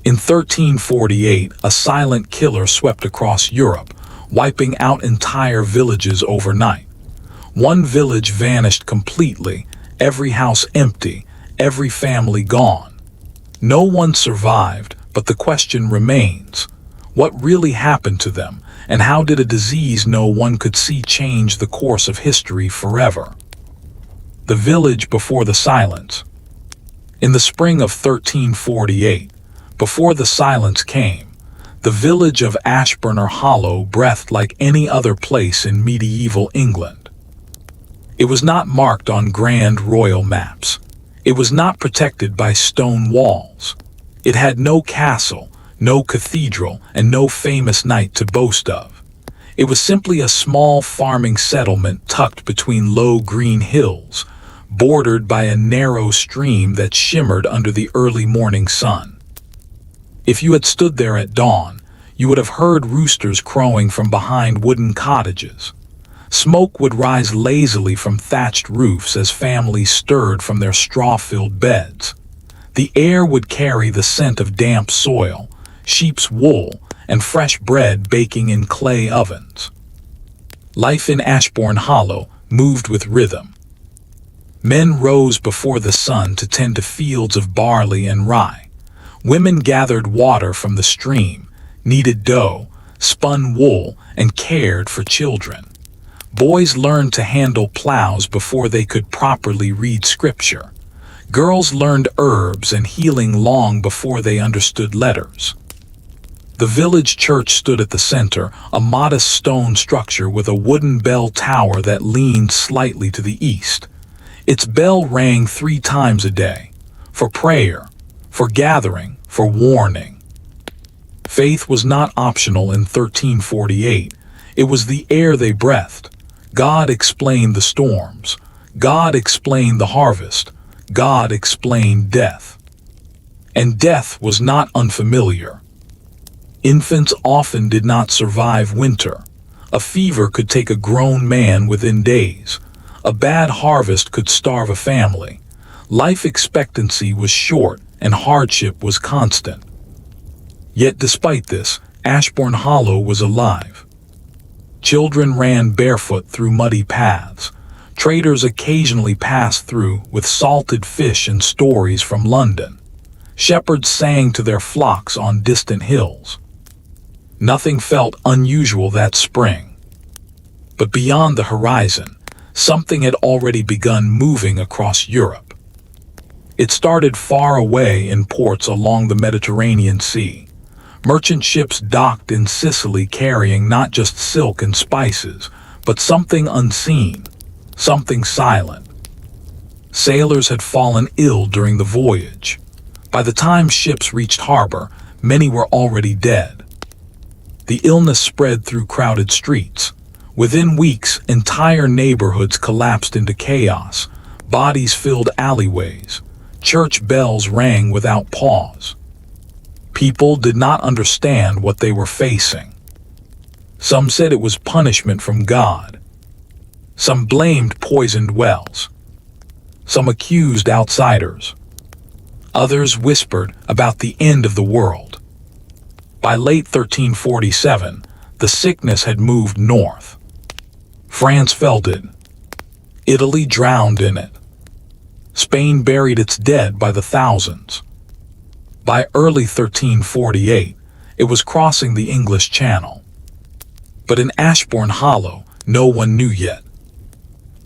In 1348, a silent killer swept across Europe, wiping out entire villages overnight. One village vanished completely, every house empty, every family gone. No one survived, but the question remains: what really happened to them, and how did a disease no one could see change the course of history forever? The village before the silence. In the spring of 1348, before the silence came, the village of Ashburner Hollow breathed like any other place in medieval England. It was not marked on grand royal maps. It was not protected by stone walls. It had no castle, no cathedral, and no famous knight to boast of. It was simply a small farming settlement tucked between low green hills, bordered by a narrow stream that shimmered under the early morning sun. If you had stood there at dawn, you would have heard roosters crowing from behind wooden cottages. Smoke would rise lazily from thatched roofs as families stirred from their straw-filled beds. The air would carry the scent of damp soil, sheep's wool, and fresh bread baking in clay ovens. Life in Ashbourne Hollow moved with rhythm. Men rose before the sun to tend to fields of barley and rye. Women gathered water from the stream, kneaded dough, spun wool, and cared for children. Boys learned to handle plows before they could properly read scripture. Girls learned herbs and healing long before they understood letters. The village church stood at the center, a modest stone structure with a wooden bell tower that leaned slightly to the east. Its bell rang 3 times a day, for prayer, for gathering, for warning. Faith was not optional in 1348. It was the air they breathed. God explained the storms. God explained the harvest. God explained death. And death was not unfamiliar. Infants often did not survive winter. A fever could take a grown man within days. A bad harvest could starve a family. Life expectancy was short and hardship was constant. Yet despite this, Ashbourne Hollow was alive. Children ran barefoot through muddy paths. Traders occasionally passed through with salted fish and stories from London. Shepherds sang to their flocks on distant hills. Nothing felt unusual that spring. But beyond the horizon, something had already begun moving across Europe. It started far away in ports along the Mediterranean Sea. Merchant ships docked in Sicily carrying not just silk and spices, but something unseen, something silent. Sailors had fallen ill during the voyage. By the time ships reached harbor, many were already dead. The illness spread through crowded streets. Within weeks, entire neighborhoods collapsed into chaos. Bodies filled alleyways. Church bells rang without pause. People did not understand what they were facing. Some said it was punishment from God. Some blamed poisoned wells. Some accused outsiders. Others whispered about the end of the world. By late 1347, the sickness had moved north. France felt it. Italy drowned in it. Spain buried its dead by the thousands. By early 1348, it was crossing the English Channel. But in Ashbourne Hollow, no one knew yet.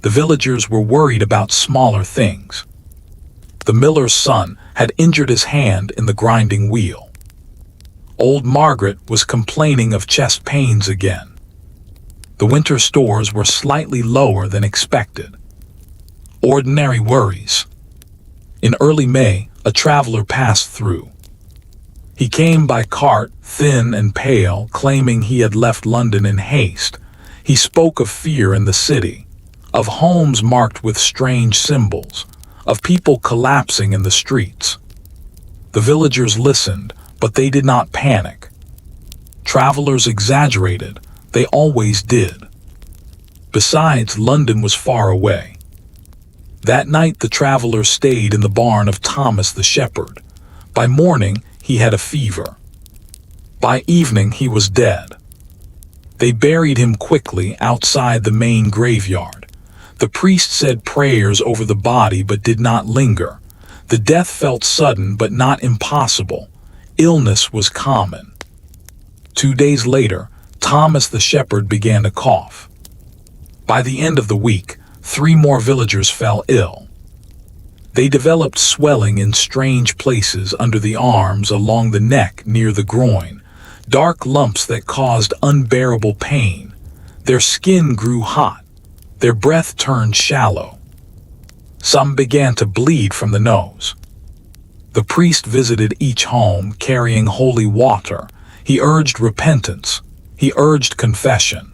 The villagers were worried about smaller things. The miller's son had injured his hand in the grinding wheel. Old Margaret was complaining of chest pains again. The winter stores were slightly lower than expected. Ordinary worries. In early May, a traveler passed through. He came by cart, thin and pale, claiming he had left London in haste. He spoke of fear in the city, of homes marked with strange symbols, of people collapsing in the streets. The villagers listened, but they did not panic. Travelers exaggerated. They always did. Besides, London was far away. That night the travelers stayed in the barn of Thomas the shepherd. By morning, he had a fever. By evening he was dead. They buried him quickly outside the main graveyard. The priest said prayers over the body but did not linger. The death felt sudden but not impossible. Illness was common. 2 days later, Thomas the shepherd began to cough. By the end of the week, 3 more villagers fell ill. They developed swelling in strange places under the arms, along the neck, near the groin, dark lumps that caused unbearable pain. Their skin grew hot. Their breath turned shallow. Some began to bleed from the nose. The priest visited each home carrying holy water. He urged repentance. He urged confession.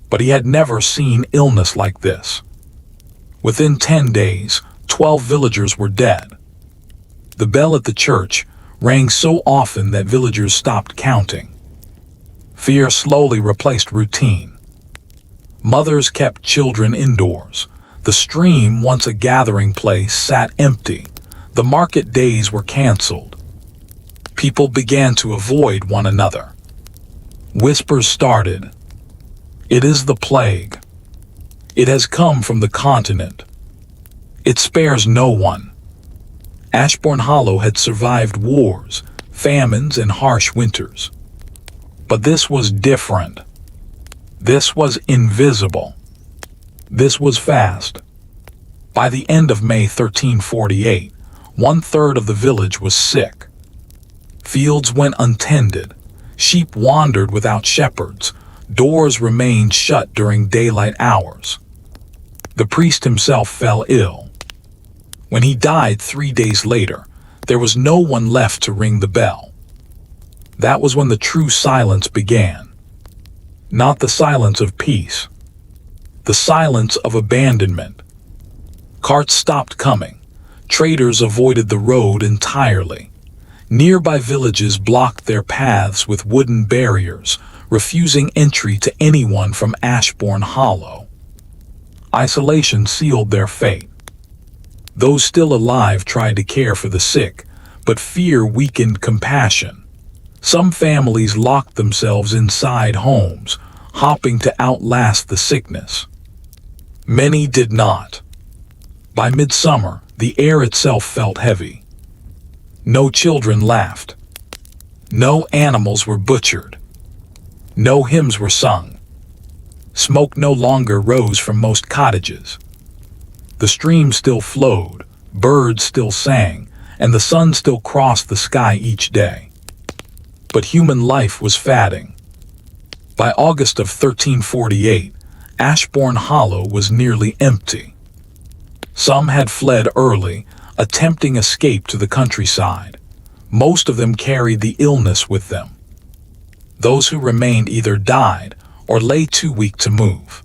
But he had never seen illness like this. Within 10 days, 12 villagers were dead. The bell at the church rang so often that villagers stopped counting. Fear slowly replaced routine. Mothers kept children indoors. The stream, once a gathering place, sat empty. The market days were canceled. People began to avoid one another. Whispers started. It is the plague. It has come from the continent. It spares no one. Ashbourne Hollow had survived wars, famines, and harsh winters. But this was different. This was invisible. This was fast. By the end of May 1348, 1/3 of the village was sick. Fields went untended. Sheep wandered without shepherds. Doors remained shut during daylight hours. The priest himself fell ill. When he died 3 days later, there was no one left to ring the bell. That was when the true silence began. Not the silence of peace. The silence of abandonment. Carts stopped coming. Traders avoided the road entirely. Nearby villages blocked their paths with wooden barriers, refusing entry to anyone from Ashbourne Hollow. Isolation sealed their fate. Those still alive tried to care for the sick, but fear weakened compassion. Some families locked themselves inside homes, hoping to outlast the sickness. Many did not. By midsummer, the air itself felt heavy. No children laughed. No animals were butchered. No hymns were sung. Smoke no longer rose from most cottages. The stream still flowed, birds still sang, and the sun still crossed the sky each day. But human life was fading. By August of 1348, Ashbourne Hollow was nearly empty. Some had fled early, attempting escape to the countryside. Most of them carried the illness with them. Those who remained either died or lay too weak to move.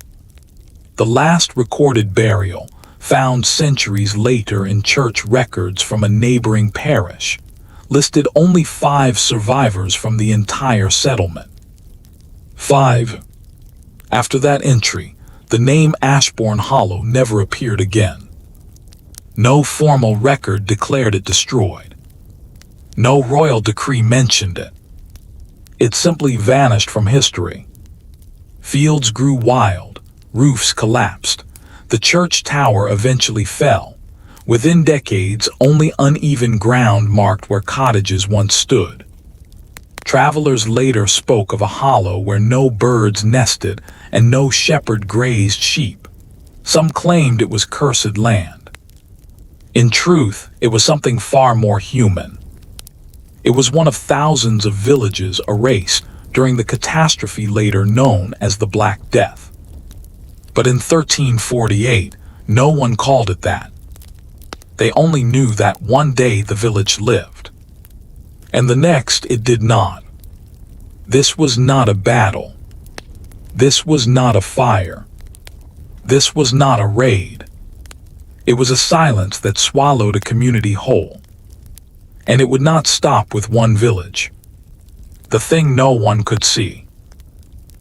The last recorded burial, found centuries later in church records from a neighboring parish, listed only 5 survivors from the entire settlement. 5. After that entry, the name Ashbourne Hollow never appeared again. No formal record declared it destroyed. No royal decree mentioned it. It simply vanished from history. Fields grew wild, roofs collapsed. The church tower eventually fell. Within decades, only uneven ground marked where cottages once stood. Travelers later spoke of a hollow where no birds nested and no shepherd grazed sheep. Some claimed it was cursed land. In truth, it was something far more human. It was one of thousands of villages erased during the catastrophe later known as the Black Death. But in 1348, no one called it that. They only knew that one day the village lived, and the next it did not. This was not a battle. This was not a fire. This was not a raid. It was a silence that swallowed a community whole. And it would not stop with one village. The thing no one could see.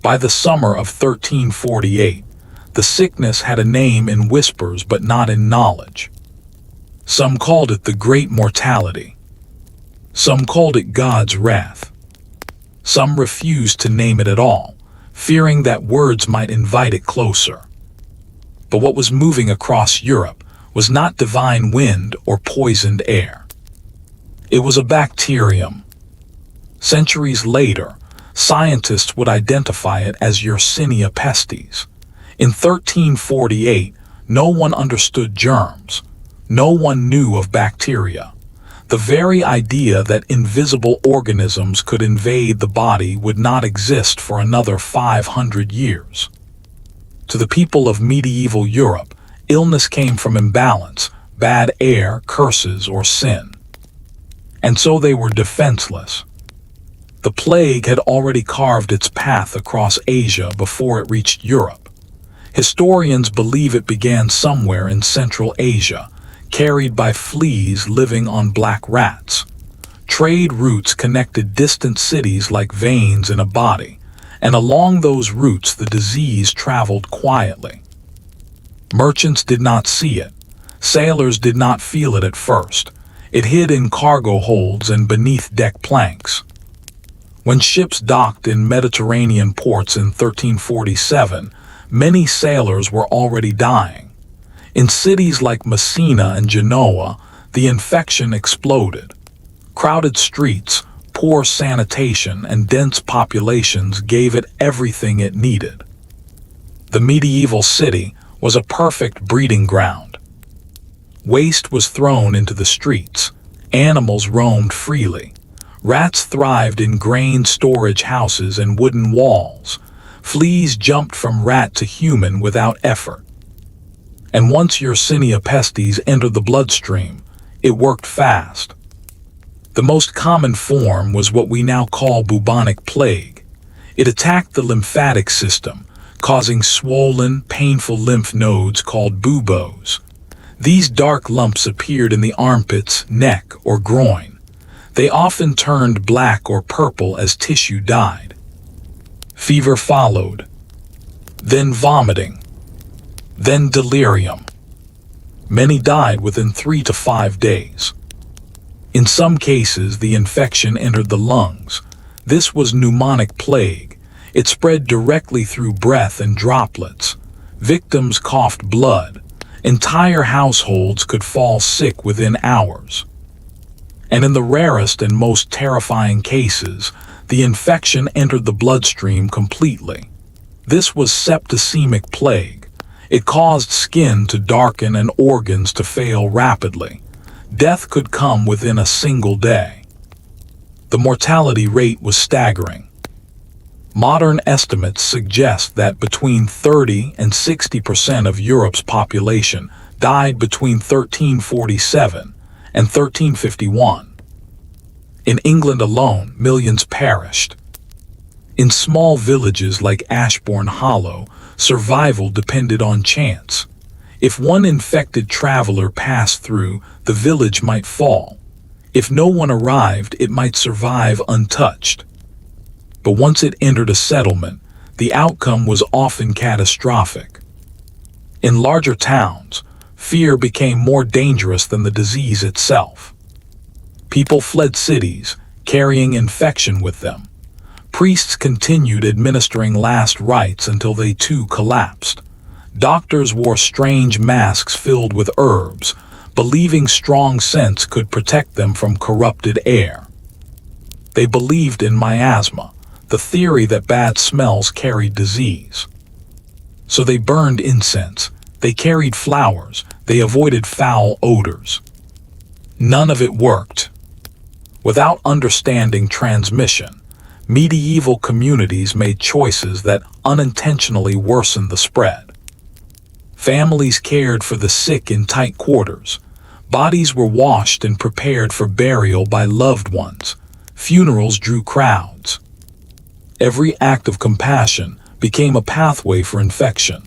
By the summer of 1348, the sickness had a name in whispers but not in knowledge. Some called it the Great Mortality. Some called it God's wrath. Some refused to name it at all, fearing that words might invite it closer. But what was moving across Europe was not divine wind or poisoned air. It was a bacterium. Centuries later, scientists would identify it as Yersinia pestis. In 1348, no one understood germs. No one knew of bacteria. The very idea that invisible organisms could invade the body would not exist for another 500 years. To the people of medieval Europe, illness came from imbalance, bad air, curses, or sin. And so they were defenseless. The plague had already carved its path across Asia before it reached Europe. Historians believe it began somewhere in Central Asia, carried by fleas living on black rats. Trade routes connected distant cities like veins in a body, and along those routes the disease traveled quietly. Merchants did not see it. Sailors did not feel it at first. It hid in cargo holds and beneath deck planks. When ships docked in Mediterranean ports in 1347, many sailors were already dying. In cities like Messina and Genoa, the infection exploded. Crowded streets, poor sanitation, and dense populations gave it everything it needed. The medieval city was a perfect breeding ground. Waste was thrown into the streets. Animals roamed freely. Rats thrived in grain storage houses and wooden walls. Fleas jumped from rat to human without effort. And once Yersinia pestis entered the bloodstream, it worked fast. The most common form was what we now call bubonic plague. It attacked the lymphatic system, causing swollen, painful lymph nodes called buboes. These dark lumps appeared in the armpits, neck, or groin. They often turned black or purple as tissue died. Fever followed, then vomiting, then delirium. Many died within 3 to 5 days. In some cases, the infection entered the lungs. This was pneumonic plague. It spread directly through breath and droplets. Victims coughed blood. Entire households could fall sick within hours. And in the rarest and most terrifying cases, the infection entered the bloodstream completely. This was septicemic plague. It caused skin to darken and organs to fail rapidly. Death could come within a single day. The mortality rate was staggering. Modern estimates suggest that between 30 and 60% of Europe's population died between 1347 and 1351. In England alone, millions perished. In small villages like Ashbourne Hollow, survival depended on chance. If one infected traveler passed through, the village might fall. If no one arrived, it might survive untouched. But once it entered a settlement, the outcome was often catastrophic. In larger towns, fear became more dangerous than the disease itself. People fled cities, carrying infection with them. Priests continued administering last rites until they too collapsed. Doctors wore strange masks filled with herbs, believing strong scents could protect them from corrupted air. They believed in miasma, the theory that bad smells carried disease. So they burned incense, they carried flowers, they avoided foul odors. None of it worked. Without understanding transmission, medieval communities made choices that unintentionally worsened the spread. Families cared for the sick in tight quarters. Bodies were washed and prepared for burial by loved ones. Funerals drew crowds. Every act of compassion became a pathway for infection.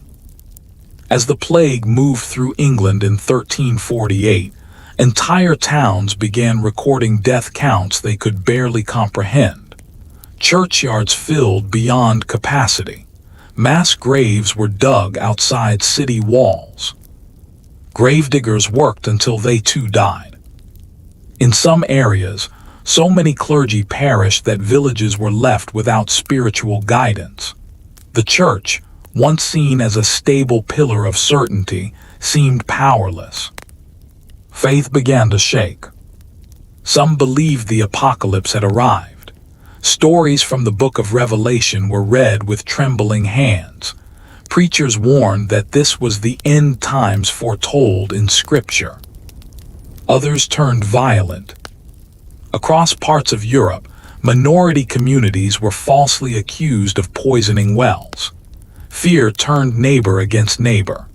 As the plague moved through England in 1348, entire towns began recording death counts they could barely comprehend. Churchyards filled beyond capacity. Mass graves were dug outside city walls. Gravediggers worked until they too died. In some areas, So many clergy perished that villages were left without spiritual guidance. The church, once seen as a stable pillar of certainty, seemed powerless. Faith began to shake. Some believed the apocalypse had arrived. Stories from the book of Revelation were read with trembling hands. Preachers warned that this was the end times foretold in Scripture. Others turned violent. Across parts of Europe, minority communities were falsely accused of poisoning wells. Fear turned neighbor against neighbor.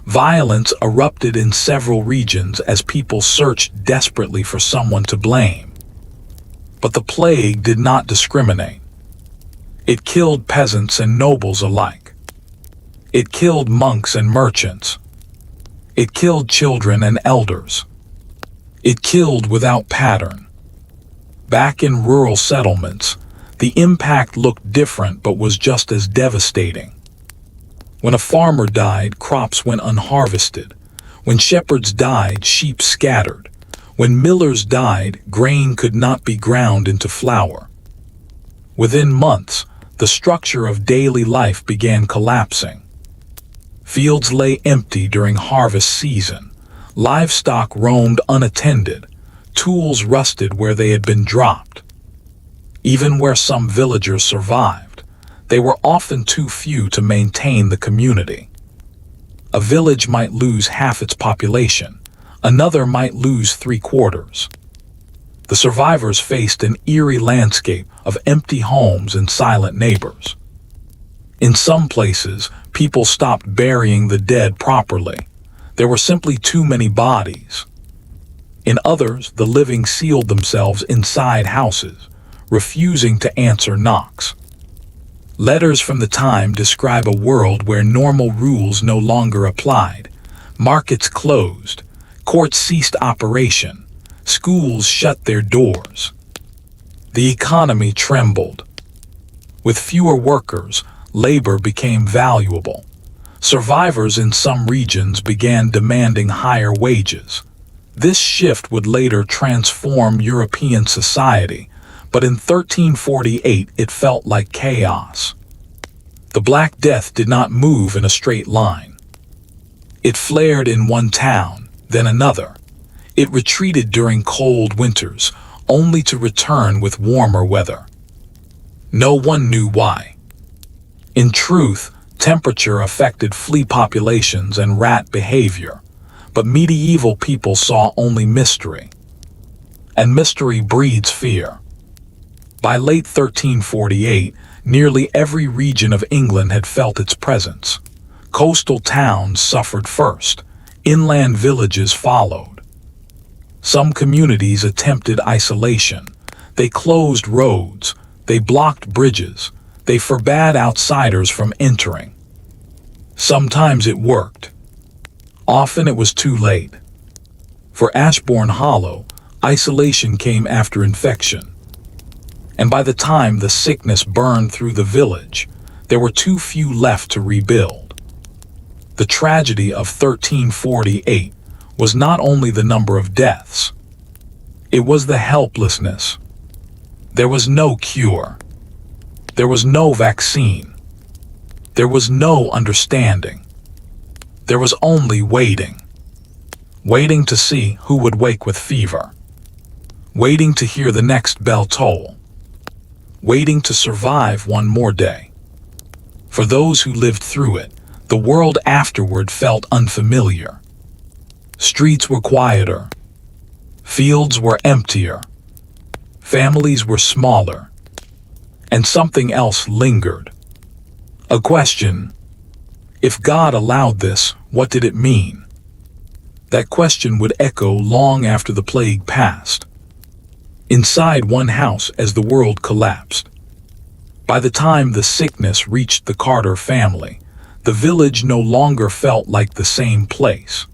Violence erupted in several regions as people searched desperately for someone to blame. But the plague did not discriminate. It killed peasants and nobles alike. It killed monks and merchants. It killed children and elders. It killed without pattern. Back in rural settlements, the impact looked different but was just as devastating. When a farmer died, crops went unharvested. When shepherds died, sheep scattered. When millers died, grain could not be ground into flour. Within months, the structure of daily life began collapsing. Fields lay empty during harvest season. Livestock roamed unattended. Tools rusted where they had been dropped. Even where some villagers survived, they were often too few to maintain the community. A village might lose half its population. Another might lose 3/4. The survivors faced an eerie landscape of empty homes and silent neighbors. In some places, people stopped burying the dead properly. There were simply too many bodies. In others, the living sealed themselves inside houses, refusing to answer knocks. Letters from the time describe a world where normal rules no longer applied. Markets closed, courts ceased operation, schools shut their doors. The economy trembled. With fewer workers, labor became valuable. Survivors in some regions began demanding higher wages. This shift would later transform European society, but in 1348 it felt like chaos. The Black Death did not move in a straight line. It flared in one town, then another. It retreated during cold winters, only to return with warmer weather. No one knew why. In truth, temperature affected flea populations and rat behavior. But medieval people saw only mystery. And mystery breeds fear. By late 1348, nearly every region of England had felt its presence. Coastal towns suffered first. Inland villages followed. Some communities attempted isolation. They closed roads. They blocked bridges. They forbade outsiders from entering. Sometimes it worked. Often it was too late. For Ashbourne Hollow, isolation came after infection. And by the time the sickness burned through the village, there were too few left to rebuild. The tragedy of 1348 was not only the number of deaths. It was the helplessness. There was no cure. There was no vaccine. There was no understanding. There was only waiting. Waiting to see who would wake with fever. Waiting to hear the next bell toll. Waiting to survive one more day. For those who lived through it, the world afterward felt unfamiliar. Streets were quieter. Fields were emptier. Families were smaller. And something else lingered. A question. If God allowed this, what did it mean? That question would echo long after the plague passed. Inside one house as the world collapsed. By the time the sickness reached the Carter family, the village no longer felt like the same place.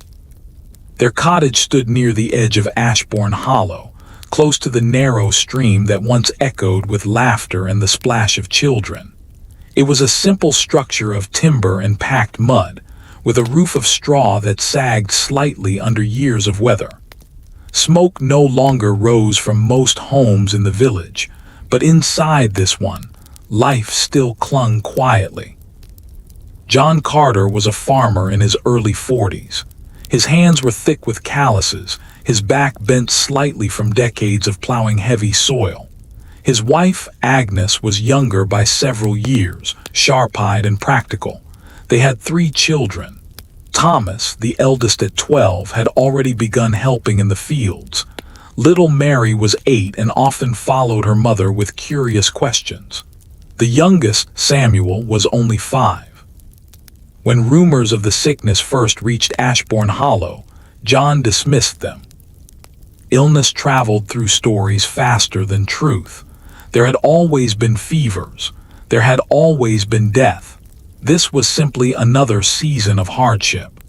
Their cottage stood near the edge of Ashbourne Hollow, close to the narrow stream that once echoed with laughter and the splash of children. It was a simple structure of timber and packed mud, with a roof of straw that sagged slightly under years of weather. Smoke no longer rose from most homes in the village, but inside this one, life still clung quietly. John Carter was a farmer in his early 40s. His hands were thick with calluses, his back bent slightly from decades of plowing heavy soil. His wife, Agnes, was younger by several years, sharp-eyed and practical. They had 3 children. Thomas, the eldest at 12, had already begun helping in the fields. Little Mary was 8 and often followed her mother with curious questions. The youngest, Samuel, was only 5. When rumors of the sickness first reached Ashbourne Hollow, John dismissed them. Illness traveled through stories faster than truth. There had always been fevers. There had always been death. This was simply another season of hardship.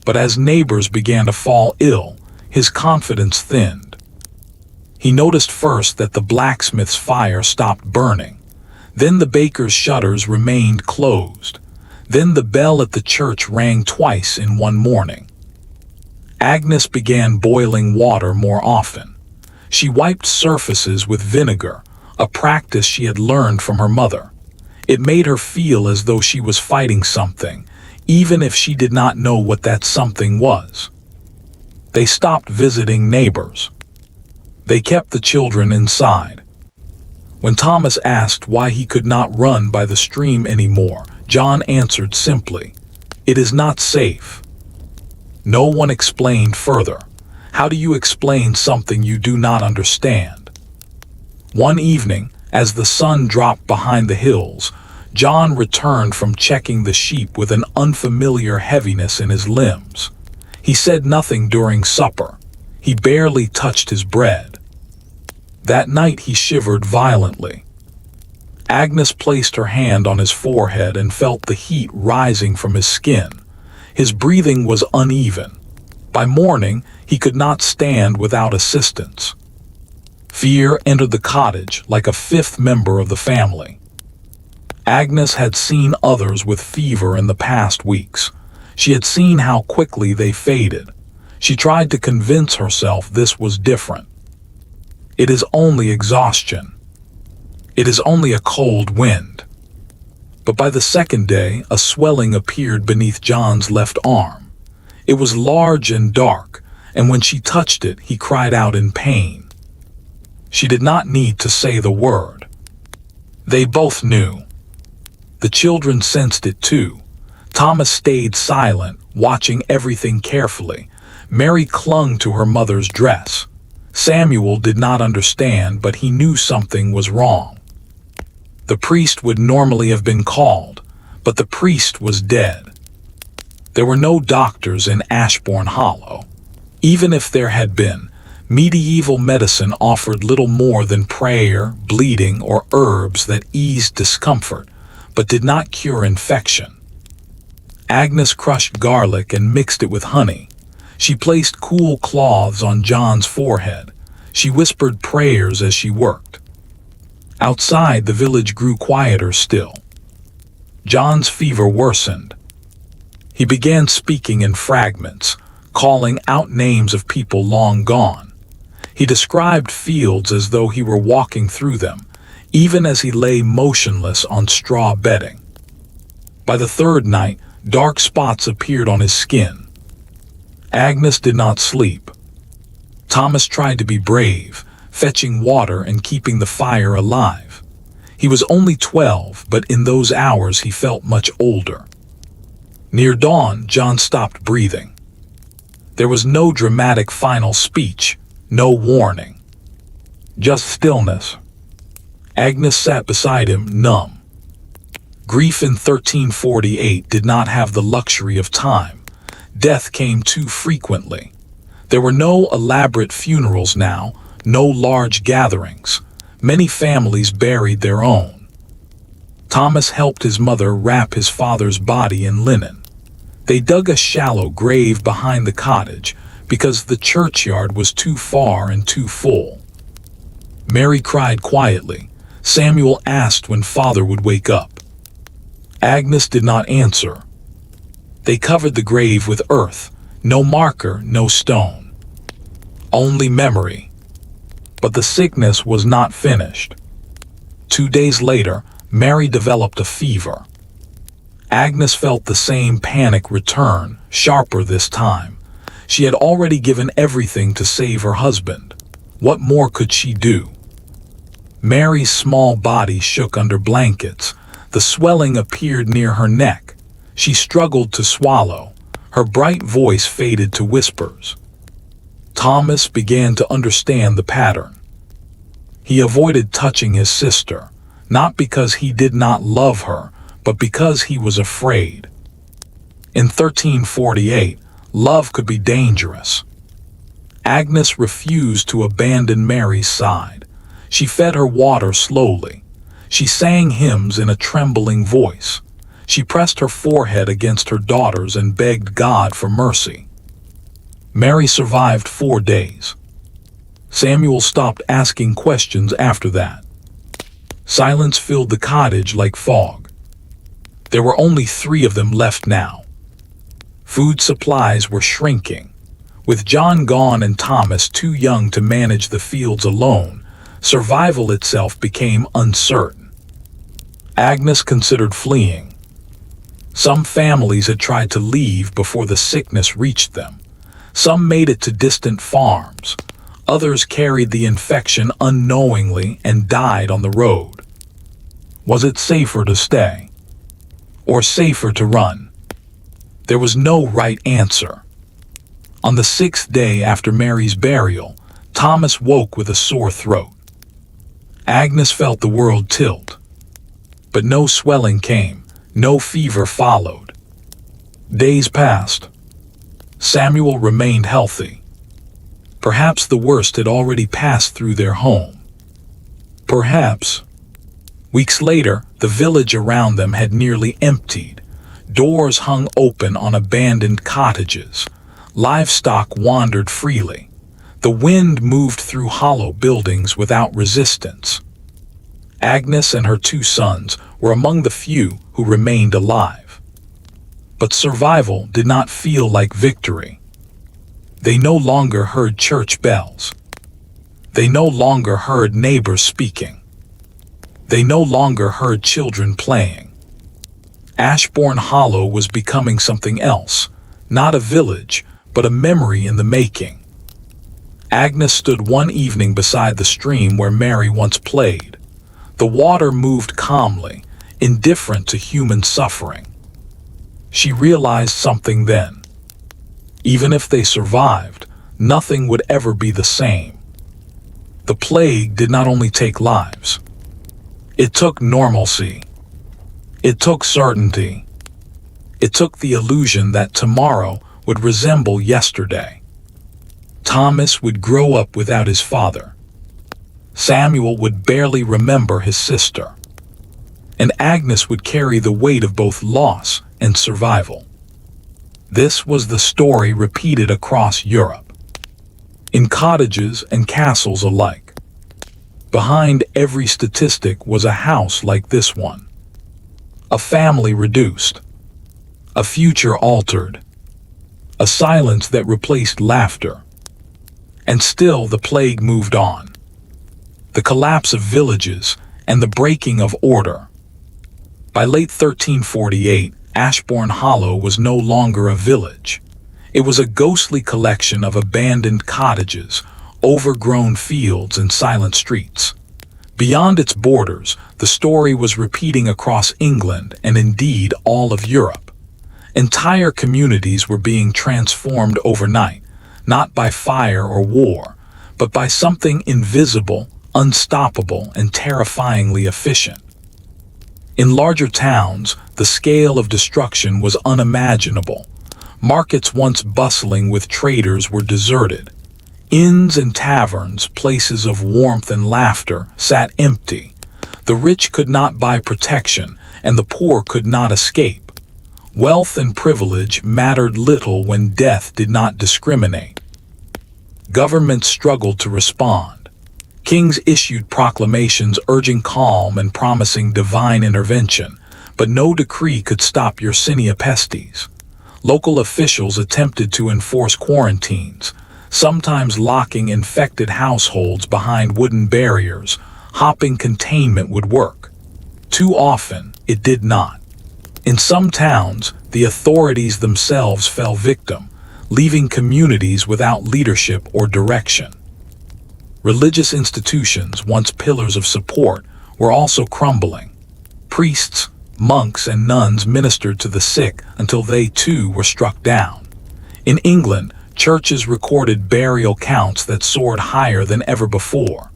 But as neighbors began to fall ill, his confidence thinned. He noticed first that the blacksmith's fire stopped burning. Then the baker's shutters remained closed. Then the bell at the church rang twice in one morning. Agnes began boiling water more often. She wiped surfaces with vinegar, a practice she had learned from her mother. It made her feel as though she was fighting something, even if she did not know what that something was. They stopped visiting neighbors. They kept the children inside. When Thomas asked why he could not run by the stream anymore, John answered simply, "It is not safe." No one explained further. How do you explain something you do not understand? One evening, as the sun dropped behind the hills, John returned from checking the sheep with an unfamiliar heaviness in his limbs. He said nothing during supper. He barely touched his bread. That night he shivered violently. Agnes placed her hand on his forehead and felt the heat rising from his skin. His breathing was uneven. By morning, he could not stand without assistance. Fear entered the cottage like a 5th member of the family. Agnes had seen others with fever in the past weeks. She had seen how quickly they faded. She tried to convince herself this was different. It is only exhaustion. It is only a cold wind. But by the second day, a swelling appeared beneath John's left arm. It was large and dark, and when she touched it, he cried out in pain. She did not need to say the word. They both knew. The children sensed it too. Thomas stayed silent, watching everything carefully. Mary clung to her mother's dress. Samuel did not understand, but he knew something was wrong. The priest would normally have been called, but the priest was dead. There were no doctors in Ashbourne Hollow. Even if there had been, medieval medicine offered little more than prayer, bleeding, or herbs that eased discomfort, but did not cure infection. Agnes crushed garlic and mixed it with honey. She placed cool cloths on John's forehead. She whispered prayers as she worked. Outside, the village grew quieter still. John's fever worsened. He began speaking in fragments, calling out names of people long gone. He described fields as though he were walking through them, even as he lay motionless on straw bedding. By the 3rd night, dark spots appeared on his skin. Agnes did not sleep. Thomas tried to be brave, fetching water and keeping the fire alive. He was only 12, but in those hours he felt much older. Near dawn, John stopped breathing. There was no dramatic final speech, no warning. Just stillness. Agnes sat beside him, numb. Grief in 1348 did not have the luxury of time. Death came too frequently. There were no elaborate funerals now, no large gatherings. Many families buried their own. Thomas helped his mother wrap his father's body in linen. They dug a shallow grave behind the cottage because the churchyard was too far and too full. Mary cried quietly. Samuel asked when father would wake up. Agnes did not answer. They covered the grave with earth, no marker, no stone. only memory. But the sickness was not finished. 2 days later, Mary developed a fever. Agnes felt the same panic return, sharper this time. She had already given everything to save her husband. What more could she do? Mary's small body shook under blankets. The swelling appeared near her neck. She struggled to swallow. Her bright voice faded to whispers. Thomas began to understand the pattern. He avoided touching his sister, not because he did not love her, but because he was afraid. In 1348, love could be dangerous. Agnes refused to abandon Mary's side. She fed her water slowly. She sang hymns in a trembling voice. She pressed her forehead against her daughter's and begged God for mercy. Mary survived 4 days. Samuel stopped asking questions after that. Silence filled the cottage like fog. There were only 3 of them left now. Food supplies were shrinking. With John gone and Thomas too young to manage the fields alone, survival itself became uncertain. Agnes considered fleeing. Some families had tried to leave before the sickness reached them. Some made it to distant farms. Others carried the infection unknowingly and died on the road. Was it safer to stay? Or safer to run? There was no right answer. On the 6th day after Mary's burial, Thomas woke with a sore throat. Agnes felt the world tilt. But no swelling came, no fever followed. Days passed. Samuel remained healthy. Perhaps the worst had already passed through their home. Perhaps. Weeks later, the village around them had nearly emptied. Doors hung open on abandoned cottages. Livestock wandered freely. The wind moved through hollow buildings without resistance. Agnes and her 2 sons were among the few who remained alive. But survival did not feel like victory. They no longer heard church bells. They no longer heard neighbors speaking. They no longer heard children playing. Ashbourne Hollow was becoming something else, not a village, but a memory in the making. Agnes stood one evening beside the stream where Mary once played. The water moved calmly, indifferent to human suffering. She realized something then. Even if they survived, nothing would ever be the same. The plague did not only take lives. It took normalcy. It took certainty. It took the illusion that tomorrow would resemble yesterday. Thomas would grow up without his father. Samuel would barely remember his sister. And Agnes would carry the weight of both loss and survival. This was the story repeated across Europe, in cottages and castles alike. Behind every statistic was a house like this one. A family reduced. A future altered. A silence that replaced laughter. And still the plague moved on. The collapse of villages and the breaking of order. By late 1348, Ashbourne Hollow was no longer a village. It was a ghostly collection of abandoned cottages, overgrown fields, and silent streets. Beyond its borders, the story was repeating across England and indeed all of Europe. Entire communities were being transformed overnight, not by fire or war, but by something invisible, unstoppable, and terrifyingly efficient. In larger towns, the scale of destruction was unimaginable. Markets once bustling with traders were deserted. Inns and taverns, places of warmth and laughter, sat empty. The rich could not buy protection, and the poor could not escape. Wealth and privilege mattered little when death did not discriminate. Governments struggled to respond. Kings issued proclamations urging calm and promising divine intervention, but no decree could stop Yersinia pestis. Local officials attempted to enforce quarantines. sometimes locking infected households behind wooden barriers, hoping containment would work. Too often, it did not. In some towns, the authorities themselves fell victim, leaving communities without leadership or direction. Religious institutions, once pillars of support, were also crumbling. Priests, monks, and nuns ministered to the sick until they too were struck down. In England, churches recorded burial counts that soared higher than ever before.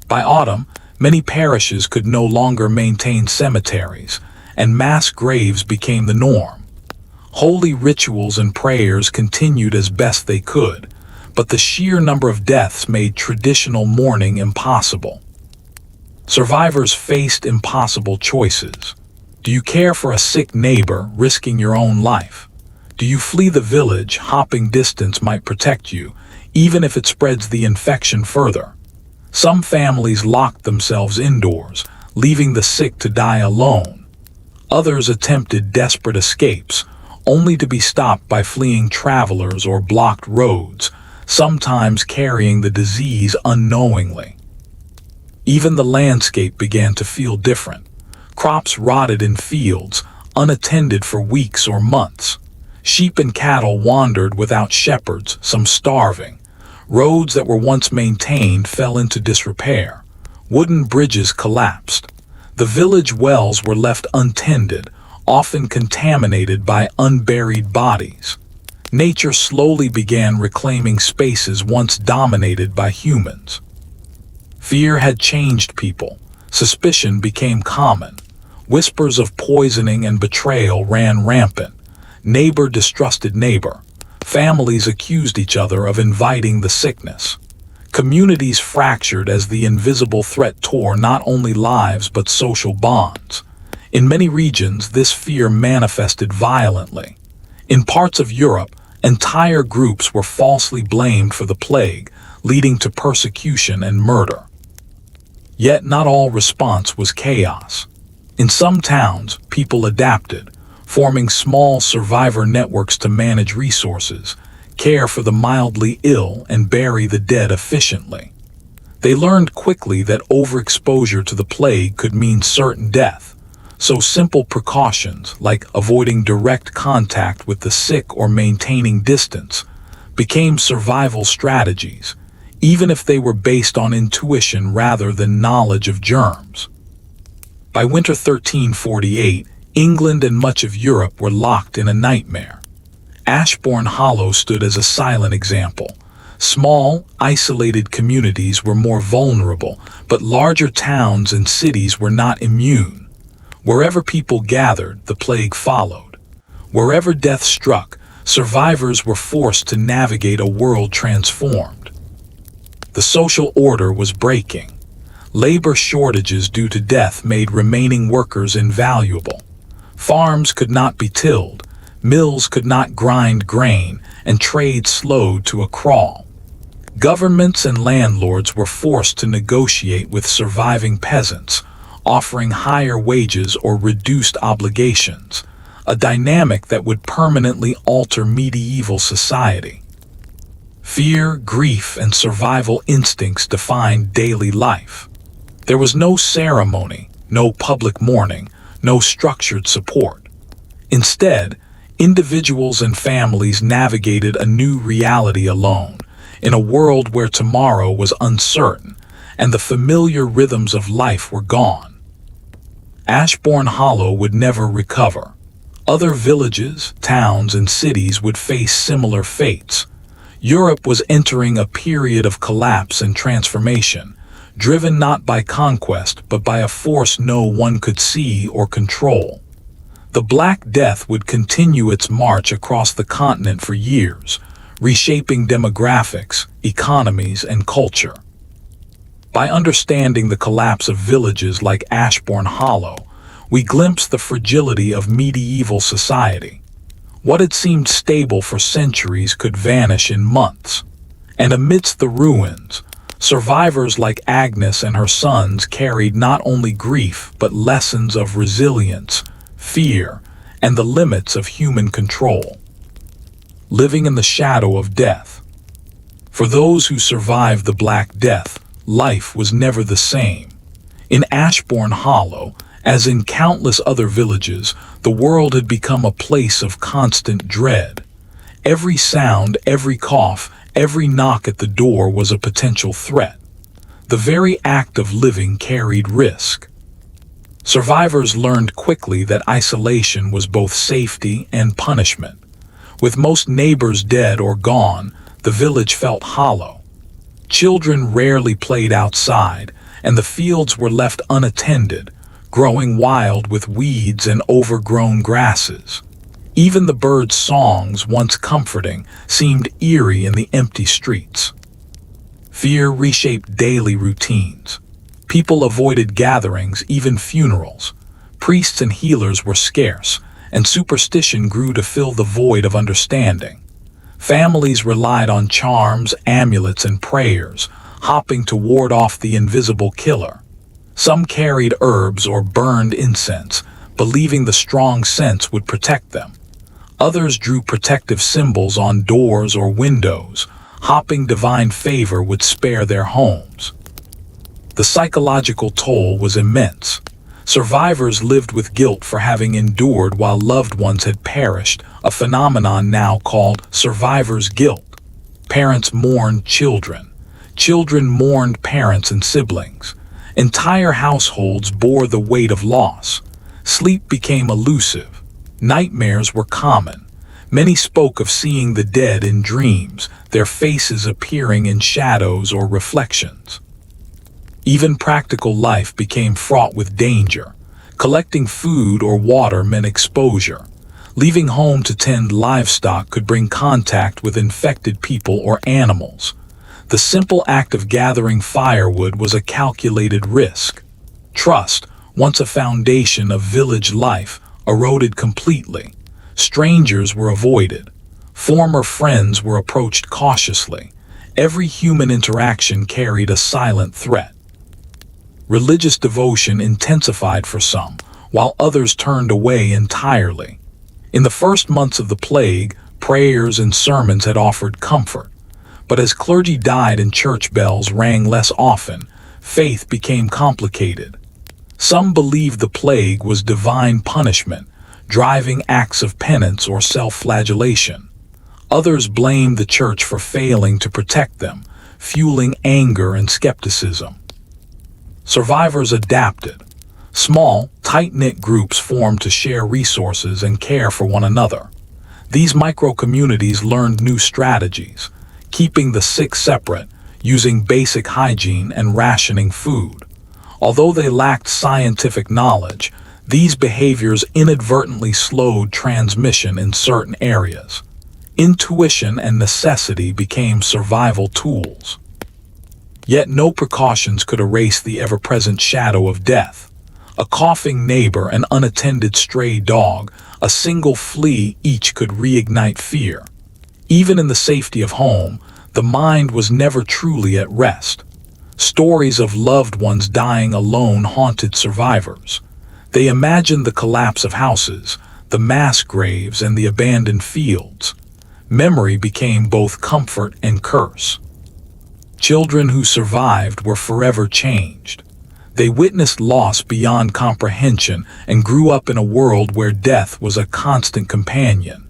By autumn, many parishes could no longer maintain cemeteries, and mass graves became the norm. Holy rituals and prayers continued as best they could, but the sheer number of deaths made traditional mourning impossible. Survivors faced impossible choices. Do you care for a sick neighbor, risking your own life? Do you flee the village, hopping distance might protect you, even if it spreads the infection further? Some families locked themselves indoors, leaving the sick to die alone. Others attempted desperate escapes, only to be stopped by fleeing travelers or blocked roads, sometimes carrying the disease unknowingly. Even the landscape began to feel different. Crops rotted in fields, unattended for weeks or months. Sheep and cattle wandered without shepherds, some starving. Roads that were once maintained fell into disrepair. Wooden bridges collapsed. The village wells were left untended, often contaminated by unburied bodies. Nature slowly began reclaiming spaces once dominated by humans. Fear had changed people. Suspicion became common. Whispers of poisoning and betrayal ran rampant. Neighbor distrusted neighbor. Families accused each other of inviting the sickness. Communities fractured as the invisible threat tore not only lives but social bonds. In many regions, this fear manifested violently. In parts of Europe, entire groups were falsely blamed for the plague, leading to persecution and murder. Yet not all response was chaos. In some towns, people adapted, forming small survivor networks to manage resources, care for the mildly ill, and bury the dead efficiently. They learned quickly that overexposure to the plague could mean certain death, so simple precautions like avoiding direct contact with the sick or maintaining distance became survival strategies, even if they were based on intuition rather than knowledge of germs. By winter 1348, England and much of Europe were locked in a nightmare. Ashbourne Hollow stood as a silent example. Small, isolated communities were more vulnerable, but larger towns and cities were not immune. Wherever people gathered, the plague followed. Wherever death struck, survivors were forced to navigate a world transformed. The social order was breaking. Labor shortages due to death made remaining workers invaluable. Farms could not be tilled, mills could not grind grain, and trade slowed to a crawl. Governments and landlords were forced to negotiate with surviving peasants, offering higher wages or reduced obligations, a dynamic that would permanently alter medieval society. Fear, grief, and survival instincts defined daily life. There was no ceremony, no public mourning, no structured support. Instead, individuals and families navigated a new reality alone, in a world where tomorrow was uncertain, and the familiar rhythms of life were gone. Ashbourne Hollow would never recover. Other villages, towns, and cities would face similar fates. Europe was entering a period of collapse and transformation, driven not by conquest but by a force no one could see or control. The Black Death would continue its march across the continent for years, reshaping demographics, economies, and culture. By understanding the collapse of villages like Ashbourne Hollow, we glimpse the fragility of medieval society. What had seemed stable for centuries could vanish in months. And amidst the ruins, survivors like Agnes and her sons carried not only grief but lessons of resilience, fear, and the limits of human control. Living in the shadow of death. For those who survived the Black Death, life was never the same. In Ashbourne Hollow, as in countless other villages, the world had become a place of constant dread. Every sound, every cough, every knock at the door was a potential threat. The very act of living carried risk. Survivors learned quickly that isolation was both safety and punishment. With most neighbors dead or gone, the village felt hollow. Children rarely played outside, and the fields were left unattended, growing wild with weeds and overgrown grasses. Even the birds' songs, once comforting, seemed eerie in the empty streets. Fear reshaped daily routines. People avoided gatherings, even funerals. Priests and healers were scarce, and superstition grew to fill the void of understanding. Families relied on charms, amulets, and prayers, hoping to ward off the invisible killer. Some carried herbs or burned incense, believing the strong scents would protect them. Others drew protective symbols on doors or windows, hoping divine favor would spare their homes. The psychological toll was immense. Survivors lived with guilt for having endured while loved ones had perished, a phenomenon now called survivor's guilt. Parents mourned children. Children mourned parents and siblings. Entire households bore the weight of loss. Sleep became elusive. Nightmares were common. Many spoke of seeing the dead in dreams, their faces appearing in shadows or reflections. Even practical life became fraught with danger. Collecting food or water meant exposure. Leaving home to tend livestock could bring contact with infected people or animals. The simple act of gathering firewood was a calculated risk. Trust, once a foundation of village life, eroded completely. Strangers were avoided. Former friends were approached cautiously. Every human interaction carried a silent threat. Religious devotion intensified for some, while others turned away entirely. In the first months of the plague, prayers and sermons had offered comfort. But as clergy died and church bells rang less often, faith became complicated. Some believed the plague was divine punishment, driving acts of penance or self-flagellation. Others blamed the church for failing to protect them, fueling anger and skepticism. Survivors adapted. Small, tight-knit groups formed to share resources and care for one another. These micro-communities learned new strategies, keeping the sick separate, using basic hygiene and rationing food. Although they lacked scientific knowledge, these behaviors inadvertently slowed transmission in certain areas. Intuition and necessity became survival tools. Yet no precautions could erase the ever-present shadow of death. A coughing neighbor, an unattended stray dog, a single flea, each could reignite fear. Even in the safety of home, the mind was never truly at rest. Stories of loved ones dying alone haunted survivors. They imagined the collapse of houses, the mass graves, and the abandoned fields. Memory became both comfort and curse. Children who survived were forever changed. They witnessed loss beyond comprehension and grew up in a world where death was a constant companion.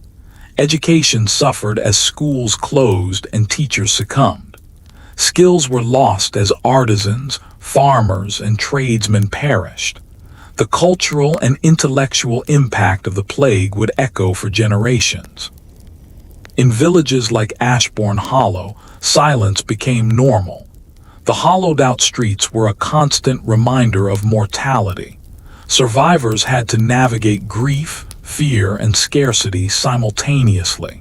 Education suffered as schools closed and teachers succumbed. Skills were lost as artisans, farmers, and tradesmen perished. The cultural and intellectual impact of the plague would echo for generations. In villages like Ashbourne Hollow, silence became normal. The hollowed-out streets were a constant reminder of mortality. Survivors had to navigate grief, fear, and scarcity simultaneously.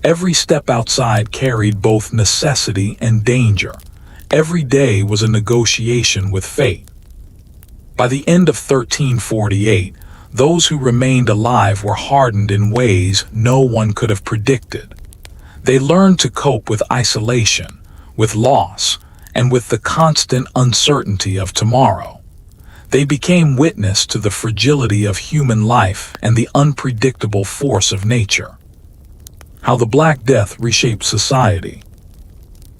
Every step outside carried both necessity and danger. Every day was a negotiation with fate. By the end of 1348, those who remained alive were hardened in ways no one could have predicted. They learned to cope with isolation, with loss, and with the constant uncertainty of tomorrow. They became witness to the fragility of human life and the unpredictable force of nature. How the Black Death reshaped society.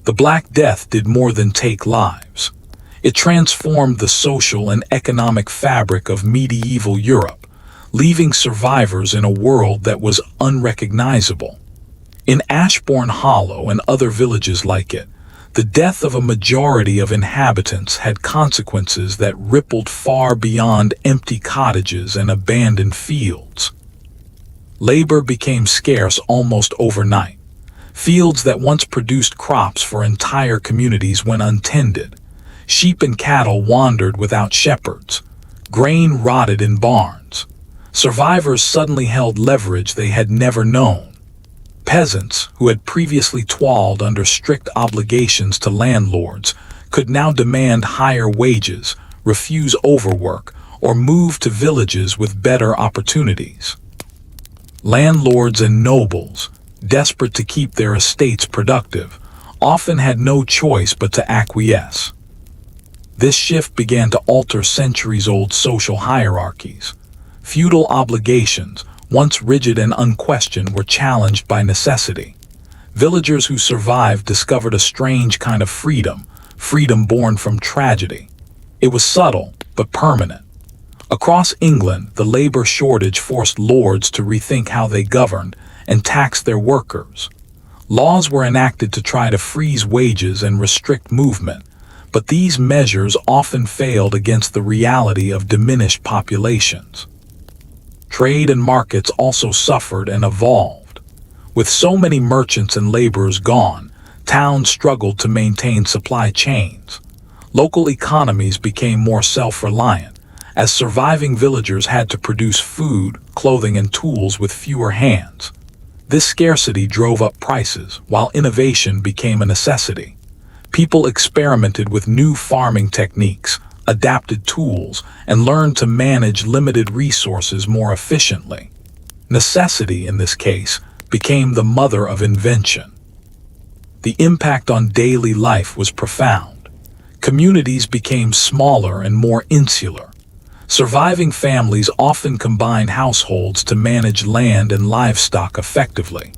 The Black Death did more than take lives. It transformed the social and economic fabric of medieval Europe, leaving survivors in a world that was unrecognizable. In Ashbourne Hollow and other villages like it, the death of a majority of inhabitants had consequences that rippled far beyond empty cottages and abandoned fields. Labor became scarce almost overnight. Fields that once produced crops for entire communities went untended. Sheep and cattle wandered without shepherds. Grain rotted in barns. Survivors suddenly held leverage they had never known. Peasants, who had previously toiled under strict obligations to landlords, could now demand higher wages, refuse overwork, or move to villages with better opportunities. Landlords and nobles, desperate to keep their estates productive, often had no choice but to acquiesce. This shift began to alter centuries-old social hierarchies. Feudal obligations, once rigid and unquestioned, were challenged by necessity. Villagers who survived discovered a strange kind of freedom, freedom born from tragedy. It was subtle, but permanent. Across England, the labor shortage forced lords to rethink how they governed and taxed their workers. Laws were enacted to try to freeze wages and restrict movement, but these measures often failed against the reality of diminished populations. Trade and markets also suffered and evolved. With so many merchants and laborers gone, towns struggled to maintain supply chains. Local economies became more self-reliant, as surviving villagers had to produce food, clothing, and tools with fewer hands. This scarcity drove up prices, while innovation became a necessity. People experimented with new farming techniques, adapted tools, and learned to manage limited resources more efficiently. Necessity, in this case, became the mother of invention. The impact on daily life was profound. Communities became smaller and more insular. Surviving families often combined households to manage land and livestock effectively.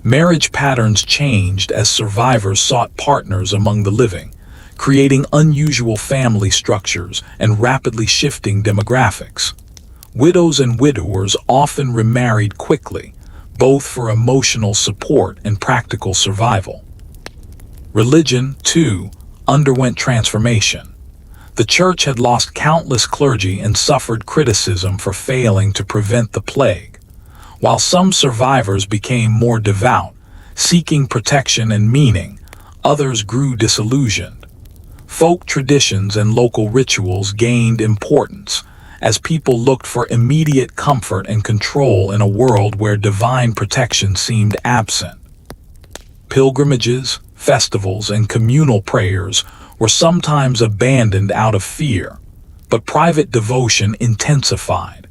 Marriage patterns changed as survivors sought partners among the living, creating unusual family structures and rapidly shifting demographics. Widows and widowers often remarried quickly, both for emotional support and practical survival. Religion, too, underwent transformation. The church had lost countless clergy and suffered criticism for failing to prevent the plague. While some survivors became more devout, seeking protection and meaning, others grew disillusioned. Folk traditions and local rituals gained importance as people looked for immediate comfort and control in a world where divine protection seemed absent. Pilgrimages, festivals, and communal prayers were sometimes abandoned out of fear, but private devotion intensified.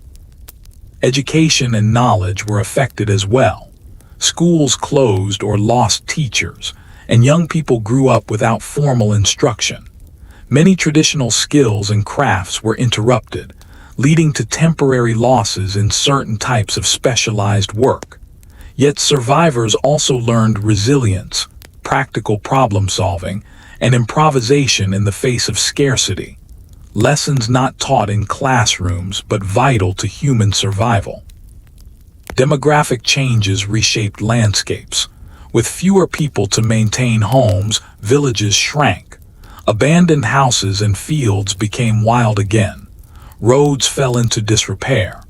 Education and knowledge were affected as well. Schools closed or lost teachers, and young people grew up without formal instruction. Many traditional skills and crafts were interrupted, leading to temporary losses in certain types of specialized work. Yet survivors also learned resilience, practical problem-solving, and improvisation in the face of scarcity. Lessons not taught in classrooms but vital to human survival. Demographic changes reshaped landscapes. With fewer people to maintain homes, villages shrank. Abandoned houses and fields became wild again. Roads fell into disrepair.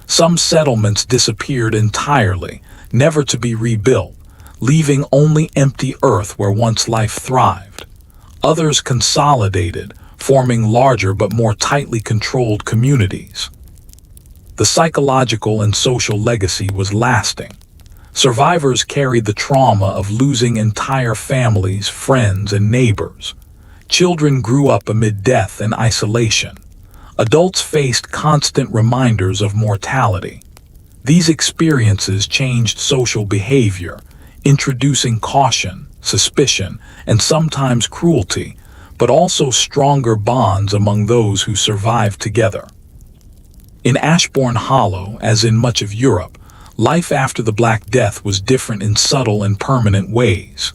Some settlements disappeared entirely, never to be rebuilt, leaving only empty earth where once life thrived. Others consolidated, forming larger but more tightly controlled communities. The psychological and social legacy was lasting. Survivors carried the trauma of losing entire families, friends, and neighbors. Children grew up amid death and isolation. Adults faced constant reminders of mortality. These experiences changed social behavior, introducing caution, suspicion, and sometimes cruelty, but also stronger bonds among those who survived together. In Ashbourne Hollow, as in much of Europe, life after the Black Death was different in subtle and permanent ways.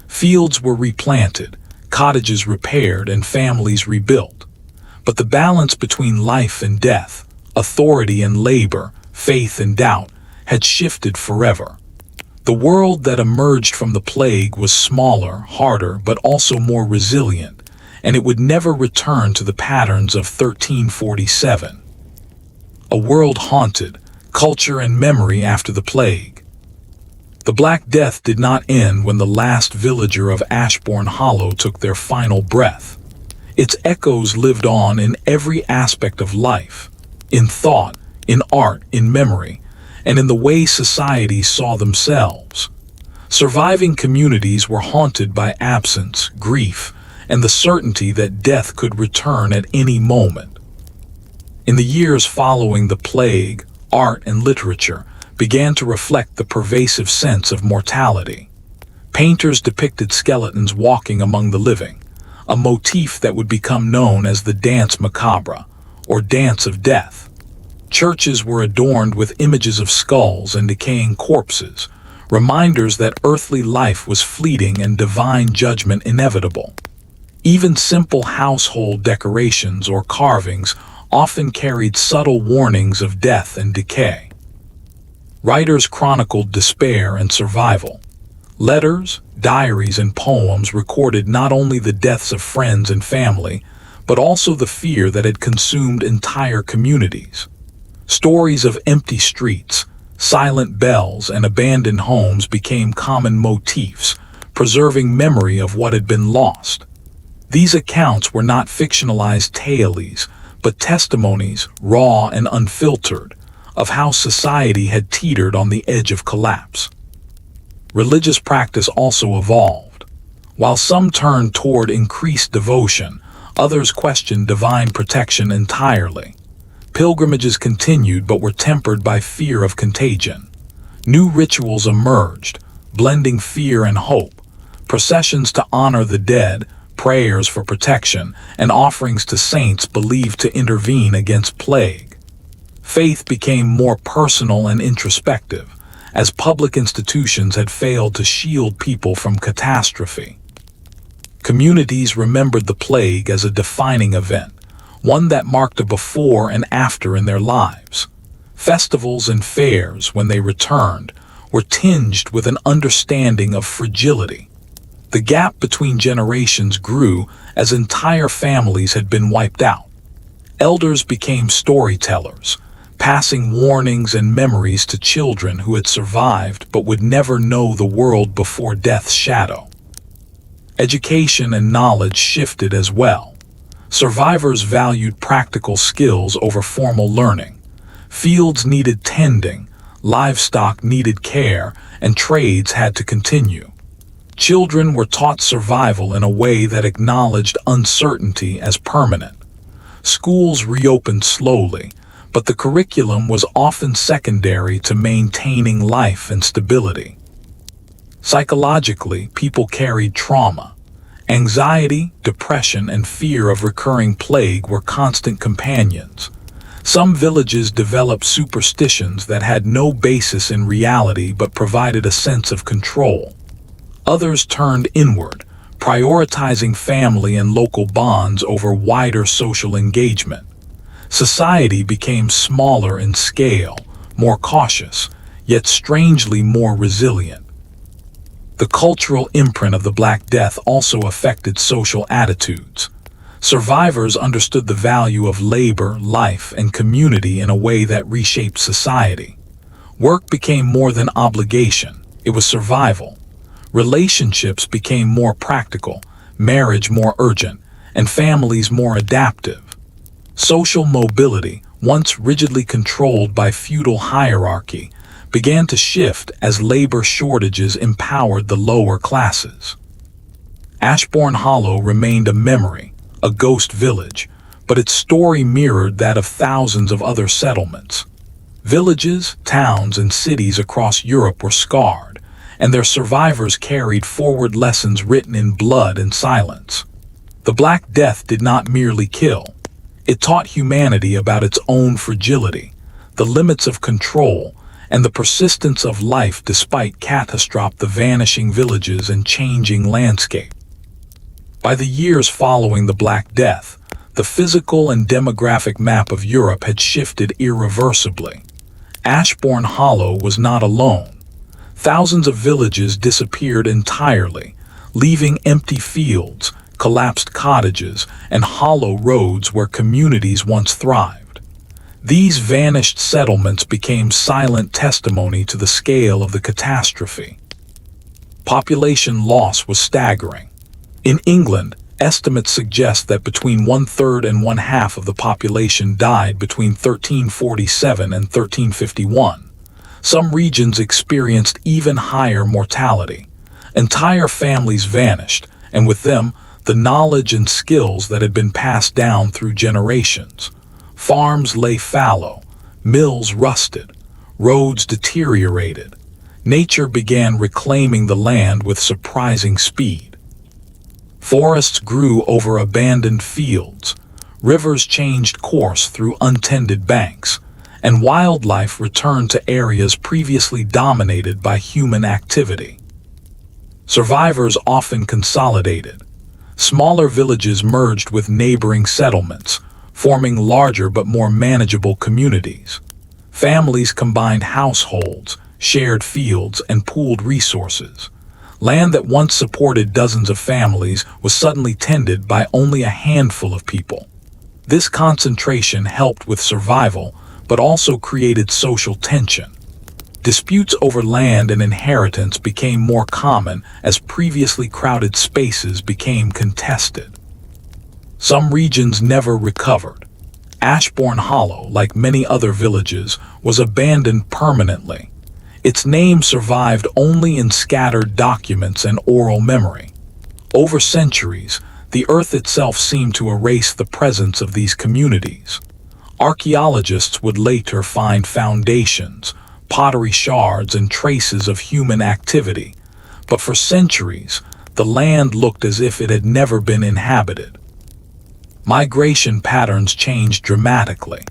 Fields were replanted, cottages repaired, and families rebuilt. But the balance between life and death, authority and labor, faith and doubt, had shifted forever. The world that emerged from the plague was smaller, harder, but also more resilient, and it would never return to the patterns of 1347. A world haunted, culture and memory after the plague. The Black Death did not end when the last villager of Ashbourne Hollow took their final breath. Its echoes lived on in every aspect of life, in thought, in art, in memory, and in the way society saw themselves. Surviving communities were haunted by absence, grief, and the certainty that death could return at any moment. In the years following the plague, art and literature began to reflect the pervasive sense of mortality. Painters depicted skeletons walking among the living, a motif that would become known as the Danse Macabre, or Dance of Death. Churches were adorned with images of skulls and decaying corpses, reminders that earthly life was fleeting and divine judgment inevitable. Even simple household decorations or carvings often carried subtle warnings of death and decay. Writers chronicled despair and survival. Letters, diaries, and poems recorded not only the deaths of friends and family, but also the fear that had consumed entire communities. Stories of empty streets, silent bells, and abandoned homes became common motifs, preserving memory of what had been lost. These accounts were not fictionalized tales, but testimonies, raw and unfiltered, of how society had teetered on the edge of collapse. Religious practice also evolved. While some turned toward increased devotion, others questioned divine protection entirely. Pilgrimages continued but were tempered by fear of contagion. New rituals emerged, blending fear and hope. Processions to honor the dead, prayers for protection, and offerings to saints believed to intervene against plague. Faith became more personal and introspective, as public institutions had failed to shield people from catastrophe. Communities remembered the plague as a defining event, one that marked a before and after in their lives. Festivals and fairs, when they returned, were tinged with an understanding of fragility. The gap between generations grew as entire families had been wiped out. Elders became storytellers, passing warnings and memories to children who had survived but would never know the world before death's shadow. Education and knowledge shifted as well. Survivors valued practical skills over formal learning. Fields needed tending, livestock needed care, and trades had to continue. Children were taught survival in a way that acknowledged uncertainty as permanent. Schools reopened slowly, but the curriculum was often secondary to maintaining life and stability. Psychologically, people carried trauma. Anxiety, depression, and fear of recurring plague were constant companions. Some villages developed superstitions that had no basis in reality but provided a sense of control. Others turned inward, prioritizing family and local bonds over wider social engagement. Society became smaller in scale, more cautious, yet strangely more resilient. The cultural imprint of the Black Death also affected social attitudes. Survivors understood the value of labor, life, and community in a way that reshaped society. Work became more than obligation, it was survival. Relationships became more practical, marriage more urgent, and families more adaptive. Social mobility, once rigidly controlled by feudal hierarchy, began to shift as labor shortages empowered the lower classes. Ashbourne Hollow remained a memory, a ghost village, but its story mirrored that of thousands of other settlements. Villages, towns, and cities across Europe were scarred, and their survivors carried forward lessons written in blood and silence. The Black Death did not merely kill. It taught humanity about its own fragility, the limits of control, and the persistence of life despite catastrophe, the vanishing villages and changing landscape. By the years following the Black Death, the physical and demographic map of Europe had shifted irreversibly. Ashbourne Hollow was not alone. Thousands of villages disappeared entirely, leaving empty fields, collapsed cottages, and hollow roads where communities once thrived. These vanished settlements became silent testimony to the scale of the catastrophe. Population loss was staggering. In England, estimates suggest that between one-third and one-half of the population died between 1347 and 1351. Some regions experienced even higher mortality. Entire families vanished, and with them, the knowledge and skills that had been passed down through generations. Farms lay fallow, mills rusted, roads deteriorated. Nature began reclaiming the land with surprising speed. Forests grew over abandoned fields, rivers changed course through untended banks, and wildlife returned to areas previously dominated by human activity. Survivors often consolidated. Smaller villages merged with neighboring settlements, forming larger but more manageable communities. Families combined households, shared fields, and pooled resources. Land that once supported dozens of families was suddenly tended by only a handful of people. This concentration helped with survival, but also created social tension. Disputes over land and inheritance became more common as previously crowded spaces became contested. Some regions never recovered. Ashbourne Hollow, like many other villages, was abandoned permanently. Its name survived only in scattered documents and oral memory. Over centuries, the earth itself seemed to erase the presence of these communities. Archaeologists would later find foundations, pottery shards, and traces of human activity, but for centuries, the land looked as if it had never been inhabited. Migration patterns changed dramatically.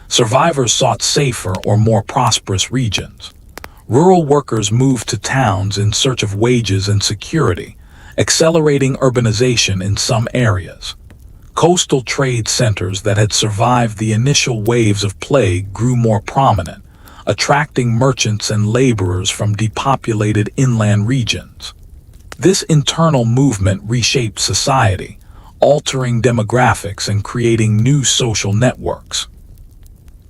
Survivors sought safer or more prosperous regions. Rural workers moved to towns in search of wages and security, accelerating urbanization in some areas. Coastal trade centers that had survived the initial waves of plague grew more prominent, attracting merchants and laborers from depopulated inland regions. This internal movement reshaped society, altering demographics and creating new social networks.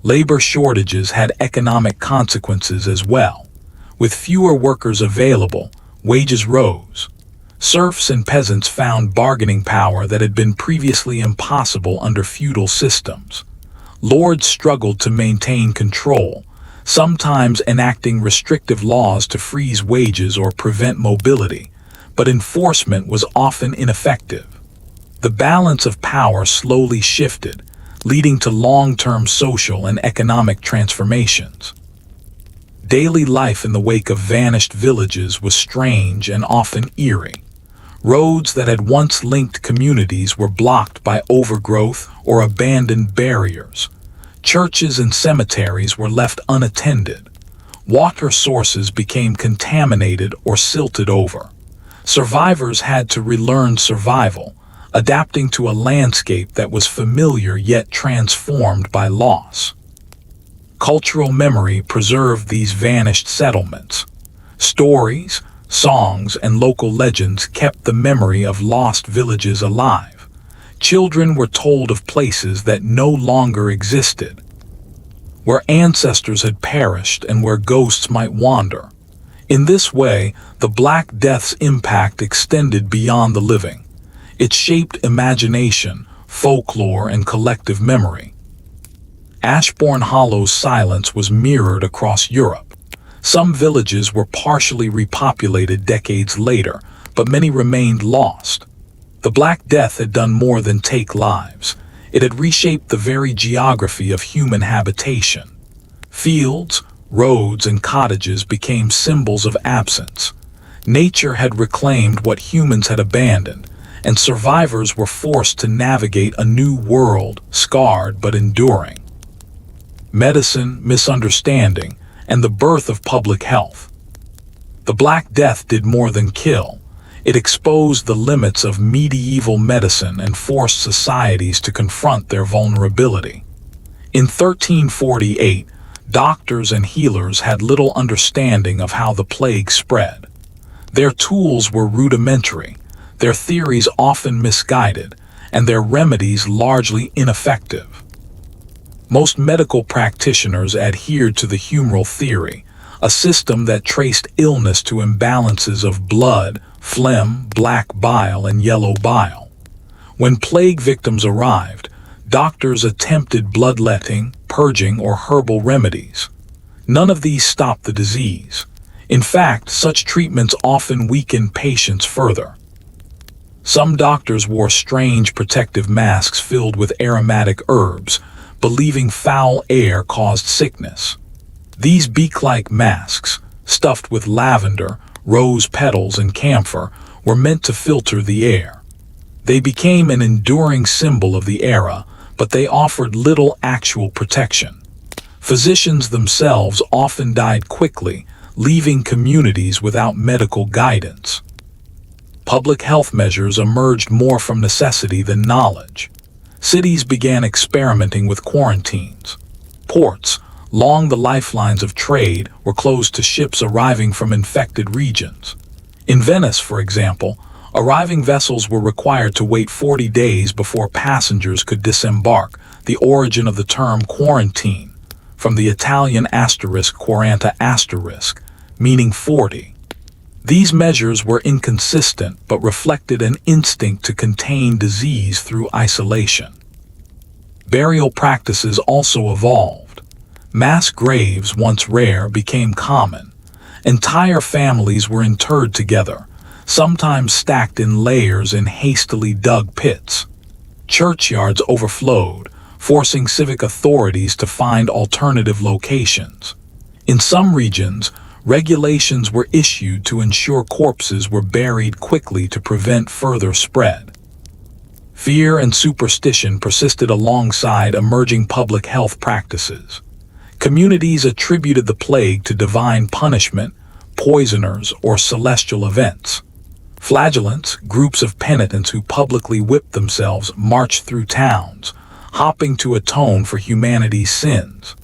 Labor shortages had economic consequences as well. With fewer workers available, wages rose. Serfs and peasants found bargaining power that had been previously impossible under feudal systems. Lords struggled to maintain control, sometimes enacting restrictive laws to freeze wages or prevent mobility, but enforcement was often ineffective. The balance of power slowly shifted, leading to long-term social and economic transformations. Daily life in the wake of vanished villages was strange and often eerie. Roads that had once linked communities were blocked by overgrowth or abandoned barriers. Churches and cemeteries were left unattended. Water sources became contaminated or silted over. Survivors had to relearn survival, adapting to a landscape that was familiar yet transformed by loss. Cultural memory preserved these vanished settlements. Stories, songs, and local legends kept the memory of lost villages alive. Children were told of places that no longer existed, where ancestors had perished and where ghosts might wander. In this way, the Black Death's impact extended beyond the living. It shaped imagination, folklore, and collective memory. Ashbourne Hollow's silence was mirrored across Europe. Some villages were partially repopulated decades later, but many remained lost. The Black Death had done more than take lives. It had reshaped the very geography of human habitation. Fields, roads, and cottages became symbols of absence. Nature had reclaimed what humans had abandoned, and survivors were forced to navigate a new world, scarred but enduring. Medicine, misunderstanding, and the birth of public health. The Black Death did more than kill. It exposed the limits of medieval medicine and forced societies to confront their vulnerability. In 1348, doctors and healers had little understanding of how the plague spread. Their tools were rudimentary, their theories often misguided, and their remedies largely ineffective. Most medical practitioners adhered to the humoral theory, a system that traced illness to imbalances of blood, phlegm, black bile, and yellow bile. When plague victims arrived, doctors attempted bloodletting, purging, or herbal remedies. None of these stopped the disease. In fact, such treatments often weakened patients further. Some doctors wore strange protective masks filled with aromatic herbs, believing foul air caused sickness. These beak-like masks, stuffed with lavender, rose petals, and camphor, were meant to filter the air. They became an enduring symbol of the era, but they offered little actual protection. Physicians themselves often died quickly, leaving communities without medical guidance. Public health measures emerged more from necessity than knowledge. Cities began experimenting with quarantines. Ports, long the lifelines of trade, were closed to ships arriving from infected regions. In Venice, for example, arriving vessels were required to wait 40 days before passengers could disembark, the origin of the term quarantine, from the Italian *40*, meaning 40. These measures were inconsistent but reflected an instinct to contain disease through isolation. Burial practices also evolved. Mass graves, once rare, became common. Entire families were interred together, sometimes stacked in layers in hastily dug pits. Churchyards overflowed, forcing civic authorities to find alternative locations. In some regions, regulations were issued to ensure corpses were buried quickly to prevent further spread. Fear and superstition persisted alongside emerging public health practices. Communities attributed the plague to divine punishment, poisoners, or celestial events. Flagellants, groups of penitents who publicly whipped themselves, marched through towns, hopping to atone for humanity's sins.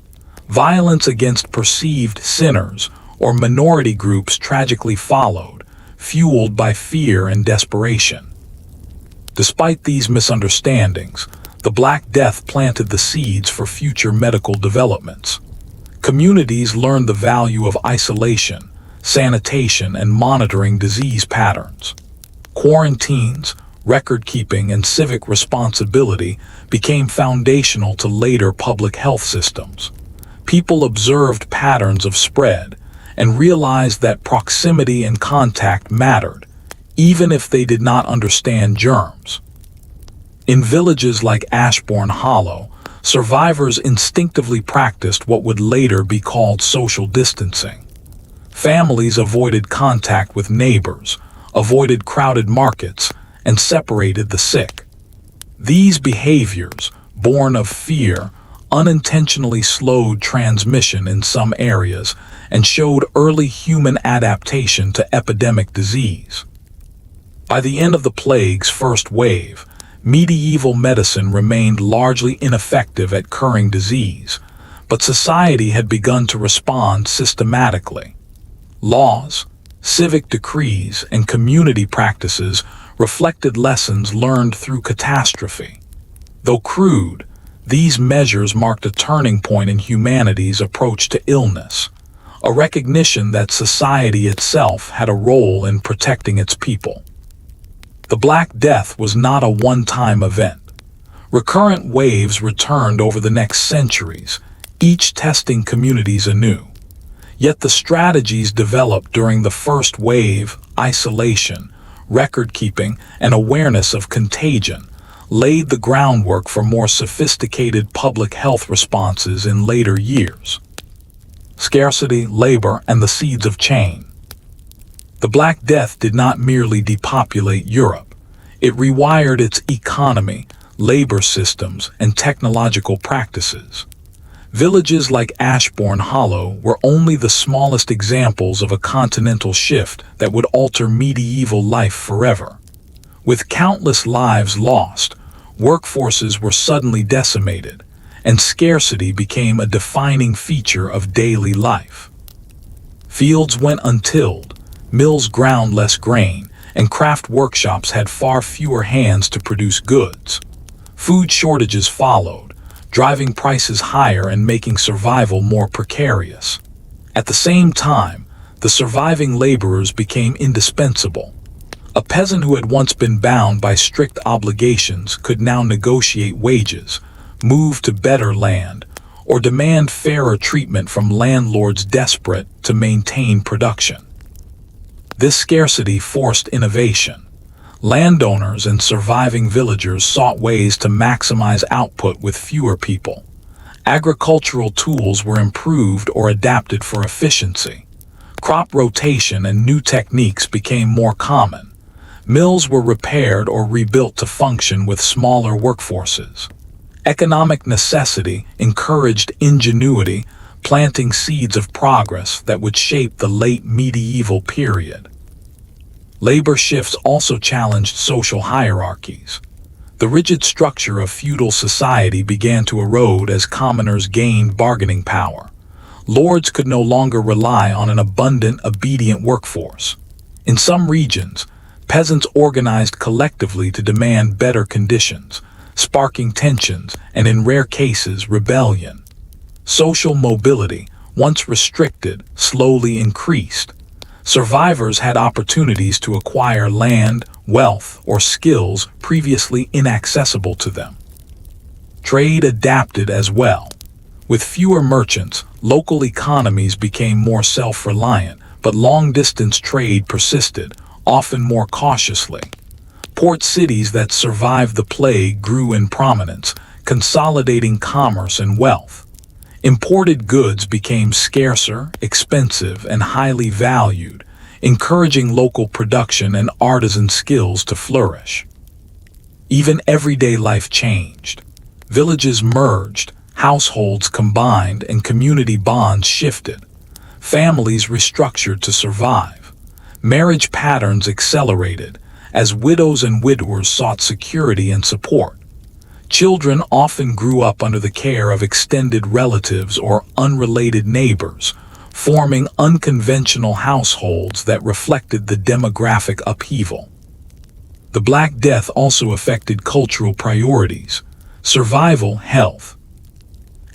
Violence against perceived sinners or minority groups tragically followed, fueled by fear and desperation. Despite these misunderstandings, the Black Death planted the seeds for future medical developments. Communities learned the value of isolation, sanitation, and monitoring disease patterns. Quarantines, record-keeping, and civic responsibility became foundational to later public health systems. People observed patterns of spread and realized that proximity and contact mattered, even if they did not understand germs. In villages like Ashbourne Hollow, survivors instinctively practiced what would later be called social distancing. Families avoided contact with neighbors, avoided crowded markets, and separated the sick. These behaviors, born of fear, unintentionally slowed transmission in some areas and showed early human adaptation to epidemic disease. By the end of the plague's first wave, medieval medicine remained largely ineffective at curing disease, but society had begun to respond systematically. Laws, civic decrees, and community practices reflected lessons learned through catastrophe. Though crude, these measures marked a turning point in humanity's approach to illness, a recognition that society itself had a role in protecting its people. The Black Death was not a one-time event. Recurrent waves returned over the next centuries, each testing communities anew. Yet the strategies developed during the first wave, isolation, record-keeping, and awareness of contagion, laid the groundwork for more sophisticated public health responses in later years. Scarcity, labor, and the seeds of change. The Black Death did not merely depopulate Europe. It rewired its economy, labor systems, and technological practices. Villages like Ashbourne Hollow were only the smallest examples of a continental shift that would alter medieval life forever. With countless lives lost, workforces were suddenly decimated, and scarcity became a defining feature of daily life. Fields went untilled, mills ground less grain, and craft workshops had far fewer hands to produce goods. Food shortages followed, driving prices higher and making survival more precarious. At the same time, the surviving laborers became indispensable. A peasant who had once been bound by strict obligations could now negotiate wages, move to better land, or demand fairer treatment from landlords desperate to maintain production. This scarcity forced innovation. Landowners and surviving villagers sought ways to maximize output with fewer people. Agricultural tools were improved or adapted for efficiency. Crop rotation and new techniques became more common. Mills were repaired or rebuilt to function with smaller workforces. Economic necessity encouraged ingenuity, planting seeds of progress that would shape the late medieval period. Labor shifts also challenged social hierarchies. The rigid structure of feudal society began to erode as commoners gained bargaining power. Lords could no longer rely on an abundant, obedient workforce. In some regions, peasants organized collectively to demand better conditions, sparking tensions and, in rare cases, rebellion. Social mobility, once restricted, slowly increased. Survivors had opportunities to acquire land, wealth, or skills previously inaccessible to them. Trade adapted as well. With fewer merchants, local economies became more self-reliant, but long-distance trade persisted, often more cautiously. Port cities that survived the plague grew in prominence, consolidating commerce and wealth. Imported goods became scarcer, expensive, and highly valued, encouraging local production and artisan skills to flourish. Even everyday life changed. Villages merged, households combined, and community bonds shifted. Families restructured to survive. Marriage patterns accelerated as widows and widowers sought security and support. Children often grew up under the care of extended relatives or unrelated neighbors, forming unconventional households that reflected the demographic upheaval. The Black Death also affected cultural priorities. Survival, health,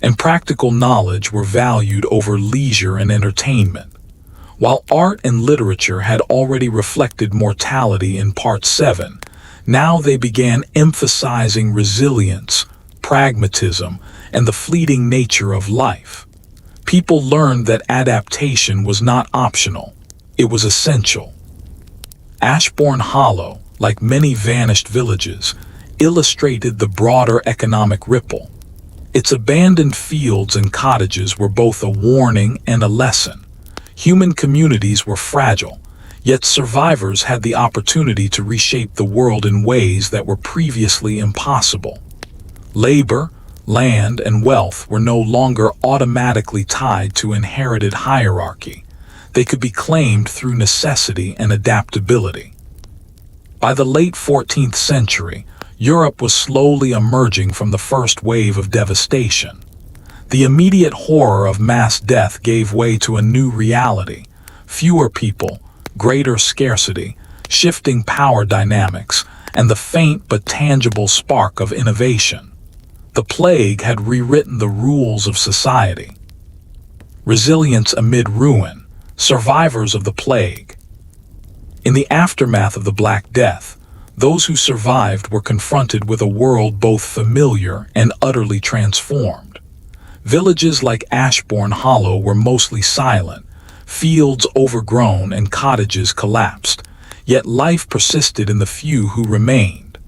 and practical knowledge were valued over leisure and entertainment. While art and literature had already reflected mortality in Part 7, now they began emphasizing resilience, pragmatism, and the fleeting nature of life. People learned that adaptation was not optional, it was essential. Ashbourne Hollow, like many vanished villages, illustrated the broader economic ripple. Its abandoned fields and cottages were both a warning and a lesson. Human communities were fragile, yet survivors had the opportunity to reshape the world in ways that were previously impossible. Labor, land, and wealth were no longer automatically tied to inherited hierarchy. They could be claimed through necessity and adaptability. By the late 14th century, Europe was slowly emerging from the first wave of devastation. The immediate horror of mass death gave way to a new reality: fewer people, greater scarcity, shifting power dynamics, and the faint but tangible spark of innovation. The plague had rewritten the rules of society. Resilience amid ruin, survivors of the plague. In the aftermath of the Black Death, those who survived were confronted with a world both familiar and utterly transformed. Villages like Ashbourne Hollow were mostly silent, fields overgrown and cottages collapsed, yet life persisted in the few who remained.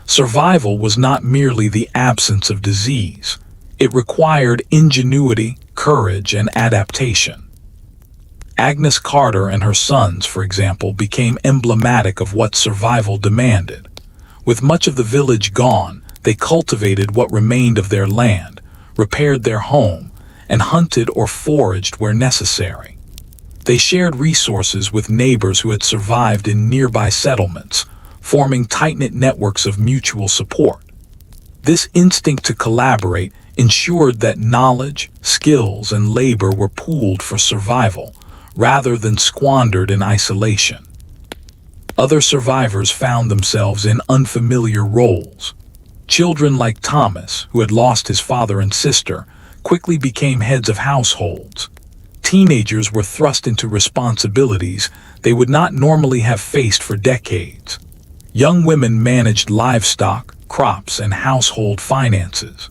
Survival was not merely the absence of disease. It required ingenuity, courage, and adaptation. Agnes Carter and her sons, for example, became emblematic of what survival demanded. With much of the village gone, they cultivated what remained of their land, repaired their home, and hunted or foraged where necessary. They shared resources with neighbors who had survived in nearby settlements, forming tight-knit networks of mutual support. This instinct to collaborate ensured that knowledge, skills, and labor were pooled for survival, rather than squandered in isolation. Other survivors found themselves in unfamiliar roles. Children like Thomas, who had lost his father and sister, quickly became heads of households. Teenagers were thrust into responsibilities they would not normally have faced for decades. Young women managed livestock, crops, and household finances.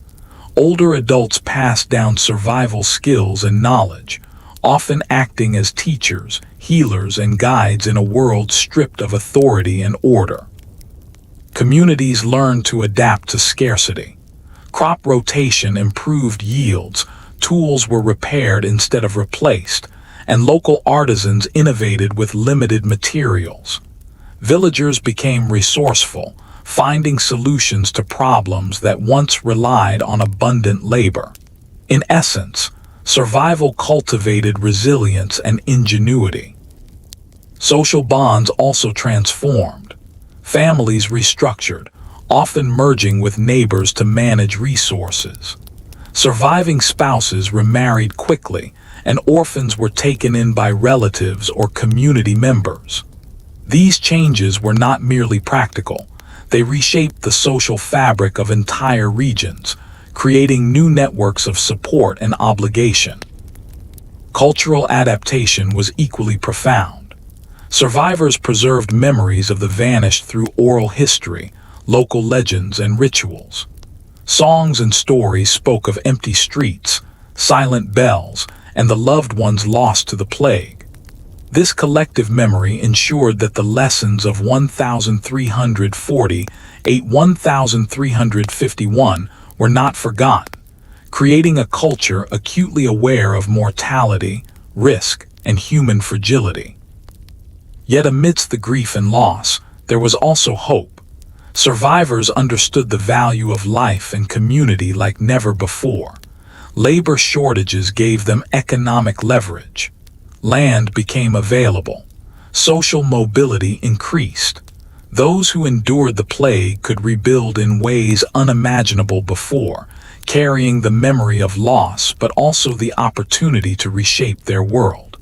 Older adults passed down survival skills and knowledge, often acting as teachers, healers, and guides in a world stripped of authority and order. Communities learned to adapt to scarcity. Crop rotation improved yields, tools were repaired instead of replaced, and local artisans innovated with limited materials. Villagers became resourceful, finding solutions to problems that once relied on abundant labor. In essence, survival cultivated resilience and ingenuity. Social bonds also transformed. Families restructured, often merging with neighbors to manage resources. Surviving spouses remarried quickly, and orphans were taken in by relatives or community members. These changes were not merely practical. They reshaped the social fabric of entire regions, creating new networks of support and obligation. Cultural adaptation was equally profound. Survivors preserved memories of the vanished through oral history, local legends, and rituals. Songs and stories spoke of empty streets, silent bells, and the loved ones lost to the plague. This collective memory ensured that the lessons of 1340 1351 were not forgotten, creating a culture acutely aware of mortality, risk, and human fragility. Yet amidst the grief and loss, there was also hope. Survivors understood the value of life and community like never before. Labor shortages gave them economic leverage. Land became available. Social mobility increased. Those who endured the plague could rebuild in ways unimaginable before, carrying the memory of loss but also the opportunity to reshape their world.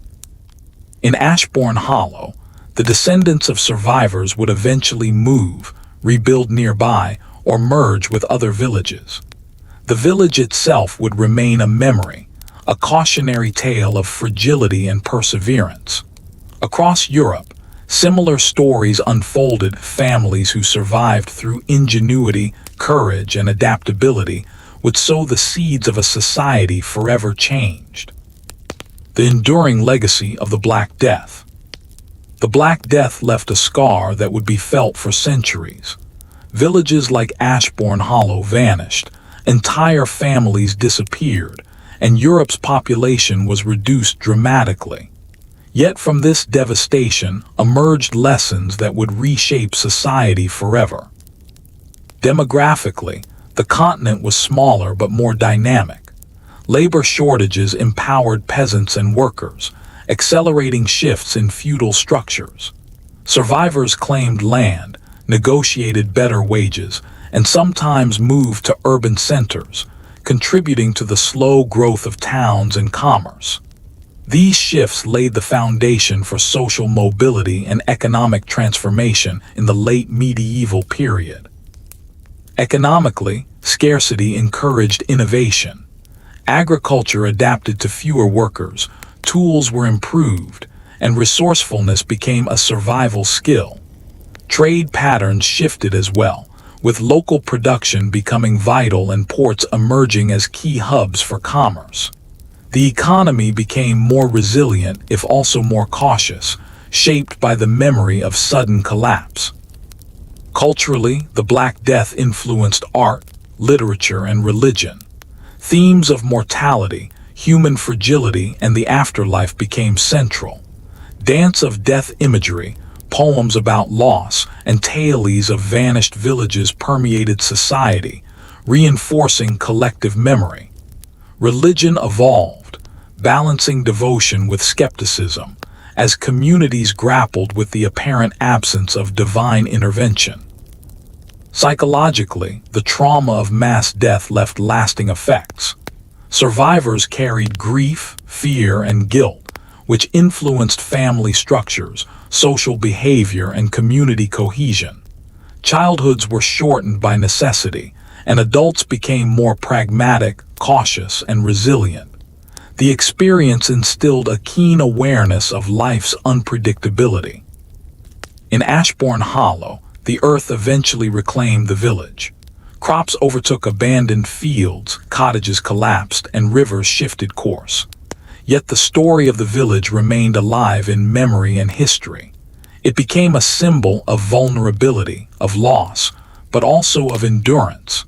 In Ashbourne Hollow, the descendants of survivors would eventually move, rebuild nearby, or merge with other villages. The village itself would remain a memory, a cautionary tale of fragility and perseverance. Across Europe, similar stories unfolded. Families who survived through ingenuity, courage, and adaptability would sow the seeds of a society forever changed. The enduring legacy of the Black Death. The Black Death left a scar that would be felt for centuries. Villages like Ashbourne Hollow vanished, entire families disappeared, and Europe's population was reduced dramatically. Yet from this devastation emerged lessons that would reshape society forever. Demographically, the continent was smaller but more dynamic. Labor shortages empowered peasants and workers, accelerating shifts in feudal structures. Survivors claimed land, negotiated better wages, and sometimes moved to urban centers, contributing to the slow growth of towns and commerce. These shifts laid the foundation for social mobility and economic transformation in the late medieval period. Economically, scarcity encouraged innovation. Agriculture adapted to fewer workers, tools were improved, and resourcefulness became a survival skill. Trade patterns shifted as well, with local production becoming vital and ports emerging as key hubs for commerce. The economy became more resilient, if also more cautious, shaped by the memory of sudden collapse. Culturally, the Black Death influenced art, literature, and religion. Themes of mortality, human fragility, and the afterlife became central. Dance of death imagery, poems about loss, and tales of vanished villages permeated society, reinforcing collective memory. Religion evolved, balancing devotion with skepticism, as communities grappled with the apparent absence of divine intervention. Psychologically, the trauma of mass death left lasting effects. Survivors carried grief, fear, and guilt, which influenced family structures, social behavior, and community cohesion. Childhoods were shortened by necessity, and adults became more pragmatic, cautious, and resilient. The experience instilled a keen awareness of life's unpredictability. In Ashbourne Hollow, the earth eventually reclaimed the village. Crops overtook abandoned fields, cottages collapsed, and rivers shifted course. Yet the story of the village remained alive in memory and history. It became a symbol of vulnerability, of loss, but also of endurance.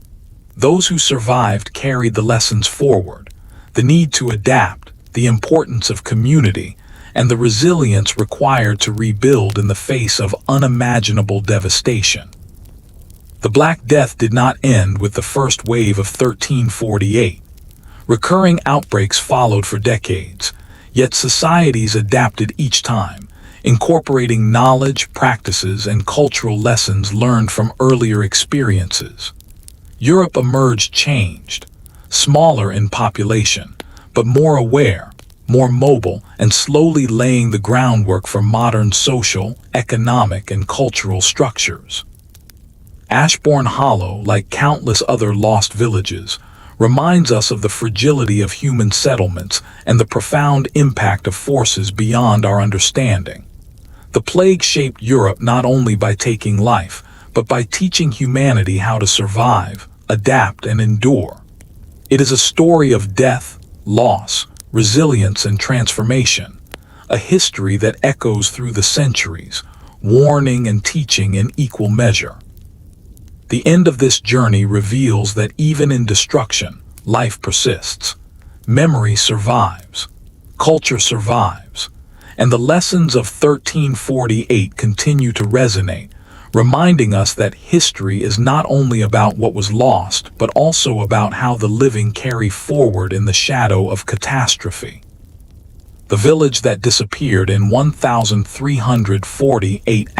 Those who survived carried the lessons forward: the need to adapt, the importance of community, and the resilience required to rebuild in the face of unimaginable devastation. The Black Death did not end with the first wave of 1348. Recurring outbreaks followed for decades, yet societies adapted each time, incorporating knowledge, practices, and cultural lessons learned from earlier experiences. Europe emerged changed, smaller in population, but more aware, more mobile, and slowly laying the groundwork for modern social, economic, and cultural structures. Ashbourne Hollow, like countless other lost villages, reminds us of the fragility of human settlements and the profound impact of forces beyond our understanding. The plague shaped Europe not only by taking life, but by teaching humanity how to survive, adapt, and endure. It is a story of death, loss, resilience, and transformation, a history that echoes through the centuries, warning and teaching in equal measure. The end of this journey reveals that even in destruction, life persists. Memory survives. Culture survives. And the lessons of 1348 continue to resonate, reminding us that history is not only about what was lost, but also about how the living carry forward in the shadow of catastrophe. The village that disappeared in 1348 **